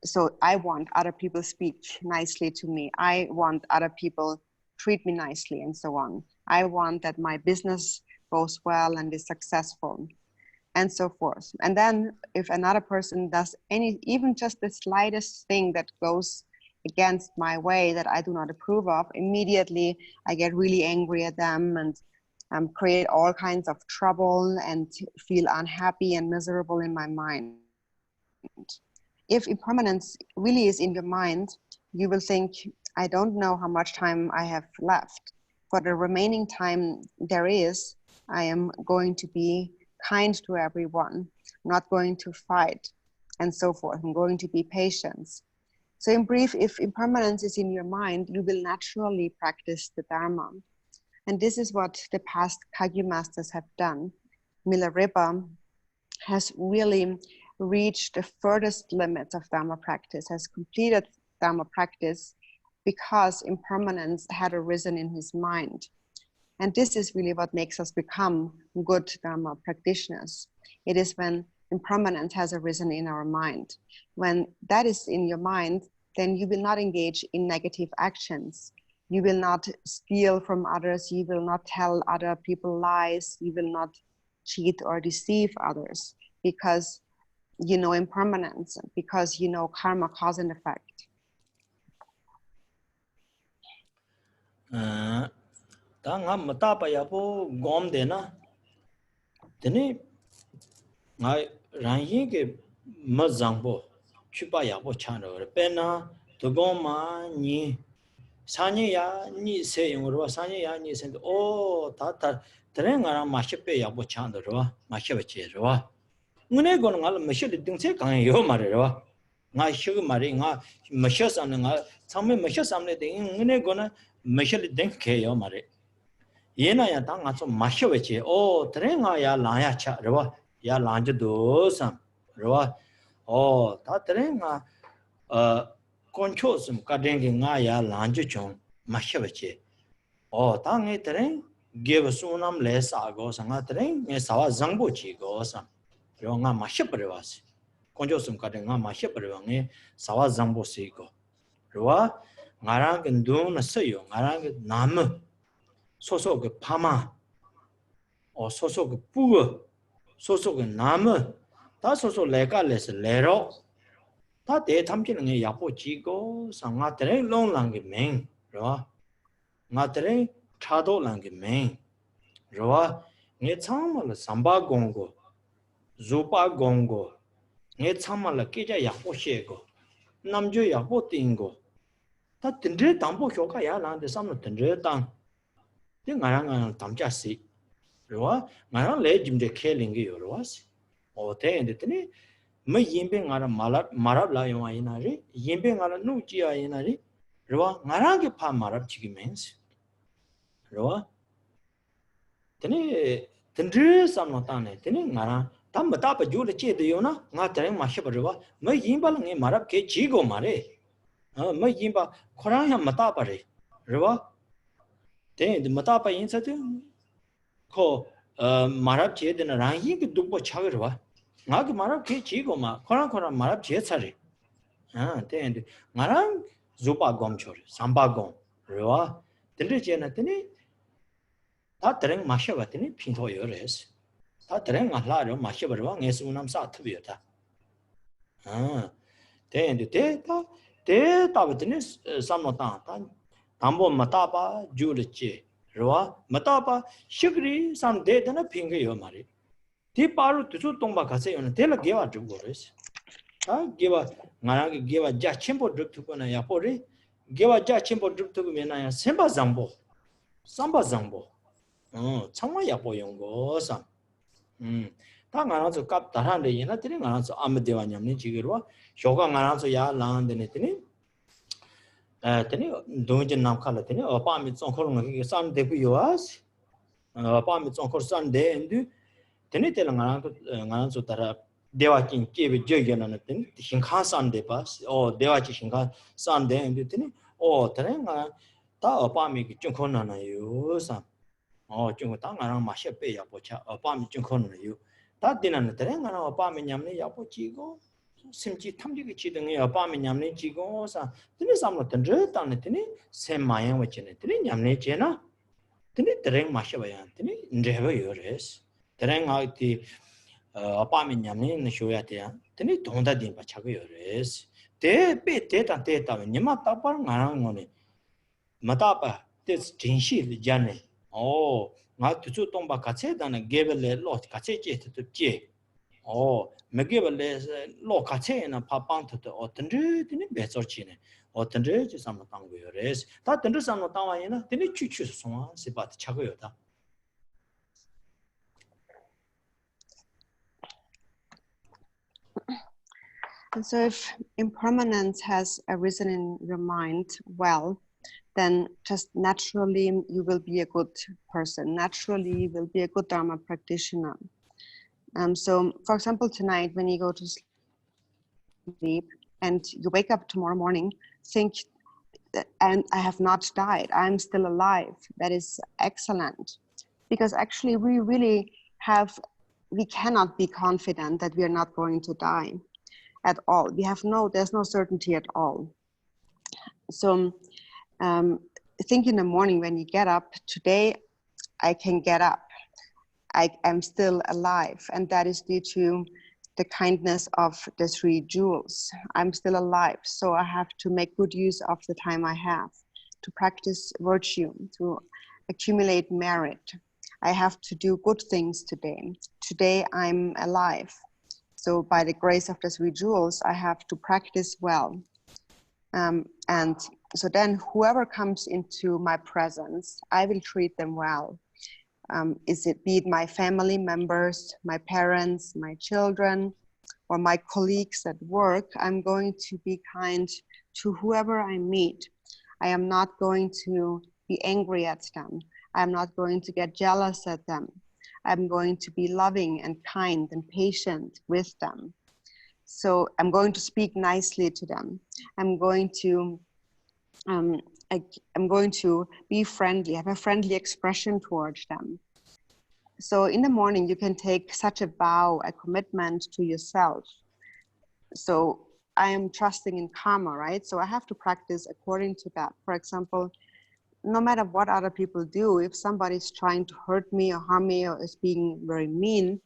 So I want other people speak nicely to me, I want other people treat me nicely, and so on. I want that my business goes well and is successful, and so forth. And then if another person does even just the slightest thing that goes against my way, that I do not approve of, immediately I get really angry at them and create all kinds of trouble and feel unhappy and miserable in my mind. If impermanence really is in your mind, you will think, I don't know how much time I have left. For the remaining time there is, I am going to be kind to everyone, not going to fight, and so forth. I'm going to be patient. So in brief, if impermanence is in your mind, you will naturally practice the Dharma. And this is what the past Kagyu masters have done. Milarepa has really reached the furthest limits of Dharma practice, has completed Dharma practice because impermanence had arisen in his mind. And this is really what makes us become good Dharma practitioners. It is when impermanence has arisen in our mind. When that is in your mind, then you will not engage in negative actions. You will not steal from others. You will not tell other people lies. You will not cheat or deceive others because you know impermanence, because you know karma, cause and effect. Tanga matapa yapo gom dena. Tene ngai rangi ke mazangbo chupa yapo chano pena to goma ni sanye ya ni se yongro sanye ya ni se o ta tene ngara mashepe yapo chano ro mashepe che ro ngune gon ngal mashe dingse kan yo mare ro nga shig mare nga mashe samne nga chame mashe samne de ngune gon mashe ding ke yo mare yena ya ta nga so mashe che o tene nga ya la ya cha ro ya lanje do sam ro o ta tene nga control sum ka deng nga ya lanje chong mashe che o ta nge tene give sunam le sa go sa nga tene nge sawa zangbo chi go sam ro nga mashe pre was control sum ka deng nga mashe pre wa nge sawa zangbo si go ro nga rang ndu na se yo nga rang nam 소소 그 파마 소소 그 뿌어 소소 그 나무 다 소소 레가레스 레로 다 대탐지는 게 야포 지고 상아들의 롱랑게 맹 로. 나들의 차도랑게 맹 로. 네 참말 삼바 공고 조파 공고 네 참말 깨자 야포 셰고 남주 야포 띵고 다 든데 담보 효과 야란데 삼는 든데 땅 ngarangan tamcha si ro ngarang le jimde kheling ge ro was o te ende tene me yimbe ngara marab la yo ayina ri yimbe ngara nu ji ayina ri ro ngarang ge pha marab chi gi mens ro tene tendre sam no ta ne tene ngara tam ta pa ju le che de yo na nga tare ma she ba ro me yimba la nge marab ke ji go mare me yimba khorang ya mata pa re ro then the matapa insate ko marab che den rangi ke dukbo chagirwa nga ke marab ke chi go ma khora marab che sare then ngarang zupa gom chor samba gom rwa tende che na tene ta tereng masha ba tene pintho yores ta tereng ngala ro masha ba rwa ngesu nam sa thbi ta then te ta ba tene samno ta 담보 마타바 주르치 로와 마타바 시그리 산 데드나 핑게요 말이 디 바로 두수 동바 가세요는 데라 게와 주고레스 게와 나라게 게와 자 쳔보 드트고나 야포리 게와 자 쳔보 드트고면야 셈바 잠보 삼바 잠보 참마 야포 용고 삼 다 나라서 깝 다한데 얘나 들이 나라서 아무데와 냠니 지기로 쇼가 나라서 야 라한데네 드니 tene donjin nam khala tene apa mi chong khol ngi san de bu yoas apa mi chong khol san de endu tene tel ngana so tara dewa kin ke be je yana na tene shin kha san de pas o dewa chi shin kha san de endu tene o tene nga ta apa mi ki chung khon na na yo san chung ta ngana ma she pe ya po cha apa mi chung khon na yo ta dinan tene ngana apa mi nyam ne ya po chi go simchi 탐지기 지등에 아빠미 냠네 지고사 드네 삼로 던저 땅네 드네 셈마양 ወ치네 드네 냠네 제나 드네 드랭 마셔봐야 드네 인제버 요레스 드랭 아이티 아빠미 냠네 너쇼야테야 드네 동다딘 바차고 요레스 데베 데다 데다 니마 따빠 나랑 거네 마따빠 데스 진시 자네 나 투주 동바 같이 다네 게벨레 로 같이 제트제 megibale lo kache na papang to otendre tini bezorchine otendre ji samno tanggo yores ta tendre samno tangwa ina tini chuchu soma sipat chago yoda. And so if impermanence has arisen in your mind, well, then just naturally you will be a good person. Naturally you will be a good Dharma practitioner. So, for example, tonight when you go to sleep and you wake up tomorrow morning, think that, and I have not died, I'm still alive. That is excellent. Because actually we cannot be confident that we are not going to die at all. There's no certainty at all. So think in the morning when you get up, today I can get up. I am still alive, and that is due to the kindness of the 3 jewels. I'm still alive, so I have to make good use of the time I have to practice virtue, to accumulate merit. I have to do good things today. Today I'm alive. So by the grace of the 3 jewels, I have to practice well. And so then whoever comes into my presence, I will treat them well. Be it my family members, my parents, my children, or my colleagues at work, I'm going to be kind to whoever I meet. I am not going to be angry at them. I'm not going to get jealous at them. I'm going to be loving and kind and patient with them. So I'm going to speak nicely to them. I'm going to be friendly, have a friendly expression towards them. So in the morning, you can take such a vow, a commitment to yourself. So I am trusting in karma, right? So I have to practice according to that. For example, no matter what other people do, if somebody's trying to hurt me or harm me or is being very mean,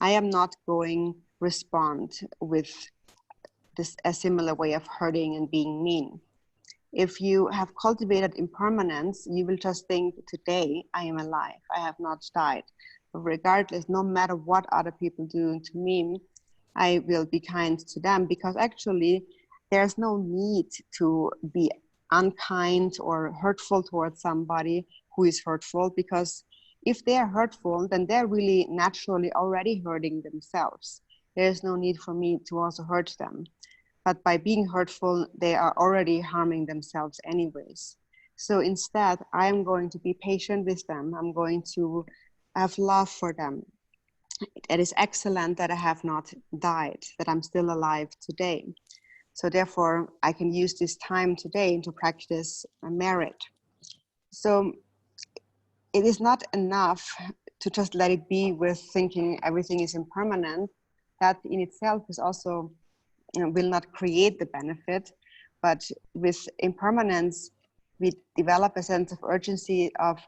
I am not going to respond with a similar way of hurting and being mean. If you have cultivated impermanence, you will just think, today I am alive, I have not died. Regardless, no matter what other people do to me, I will be kind to them, because actually there's no need to be unkind or hurtful towards somebody who is hurtful, because if they are hurtful, then they're really naturally already hurting themselves. There's no need for me to also hurt them. But by being hurtful, they are already harming themselves anyways. So instead, I'm going to be patient with them. I'm going to have love for them. It is excellent that I have not died, that I'm still alive today. So therefore, I can use this time today to practice merit. So it is not enough to just let it be with thinking everything is impermanent. That in itself is also, will not create the benefit, but with impermanence, we develop a sense of urgency of,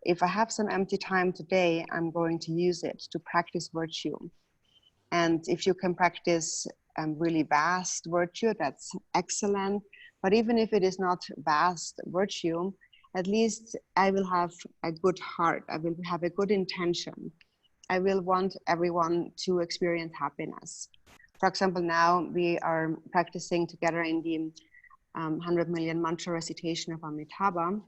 if I have some empty time today, I'm going to use it to practice virtue. And if you can practice really vast virtue, that's excellent. But even if it is not vast virtue, at least I will have a good heart. I will have a good intention. I will want everyone to experience happiness. For example, now we are practicing together in the 100 million mantra recitation of Amitabha.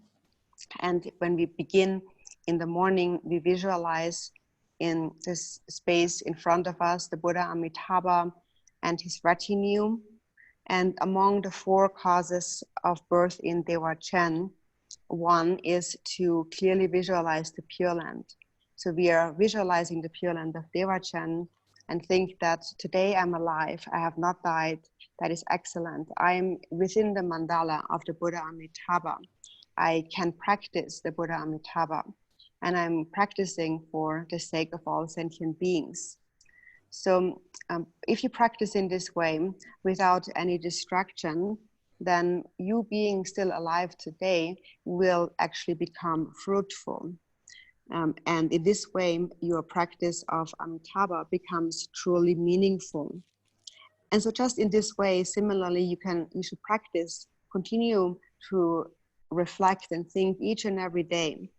And when we begin in the morning, we visualize in this space in front of us the Buddha Amitabha and his retinue. And among the 4 causes of birth in Dewa Chen, one is to clearly visualize the Pure Land. So we are visualizing the Pure Land of Dewa Chen and think that today I'm alive, I have not died. That is excellent. I am within the mandala of the Buddha Amitabha. I can practice the Buddha Amitabha, and I'm practicing for the sake of all sentient beings. So if you practice in this way without any distraction, then you being still alive today will actually become fruitful. And in this way, your practice of Amitabha becomes truly meaningful. And so just in this way, similarly, you should practice, continue to reflect and think each and every day.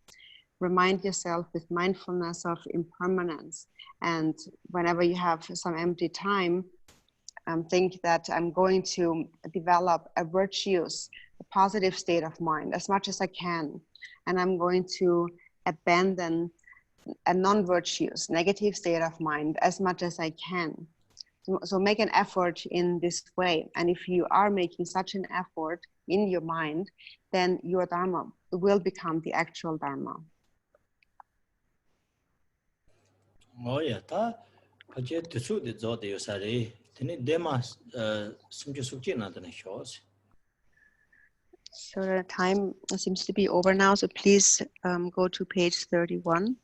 Remind yourself with mindfulness of impermanence. And whenever you have some empty time, think that I'm going to develop a virtuous, a positive state of mind as much as I can. And I'm going to abandon a non-virtuous, negative state of mind as much as I can. So make an effort in this way. And if you are making such an effort in your mind, then your Dharma will become the actual Dharma. Oh yeah, ta kaje tsu de zo de yosare. Tene demas sumju sukje na de shos. So the time seems to be over now, so please go to page 31.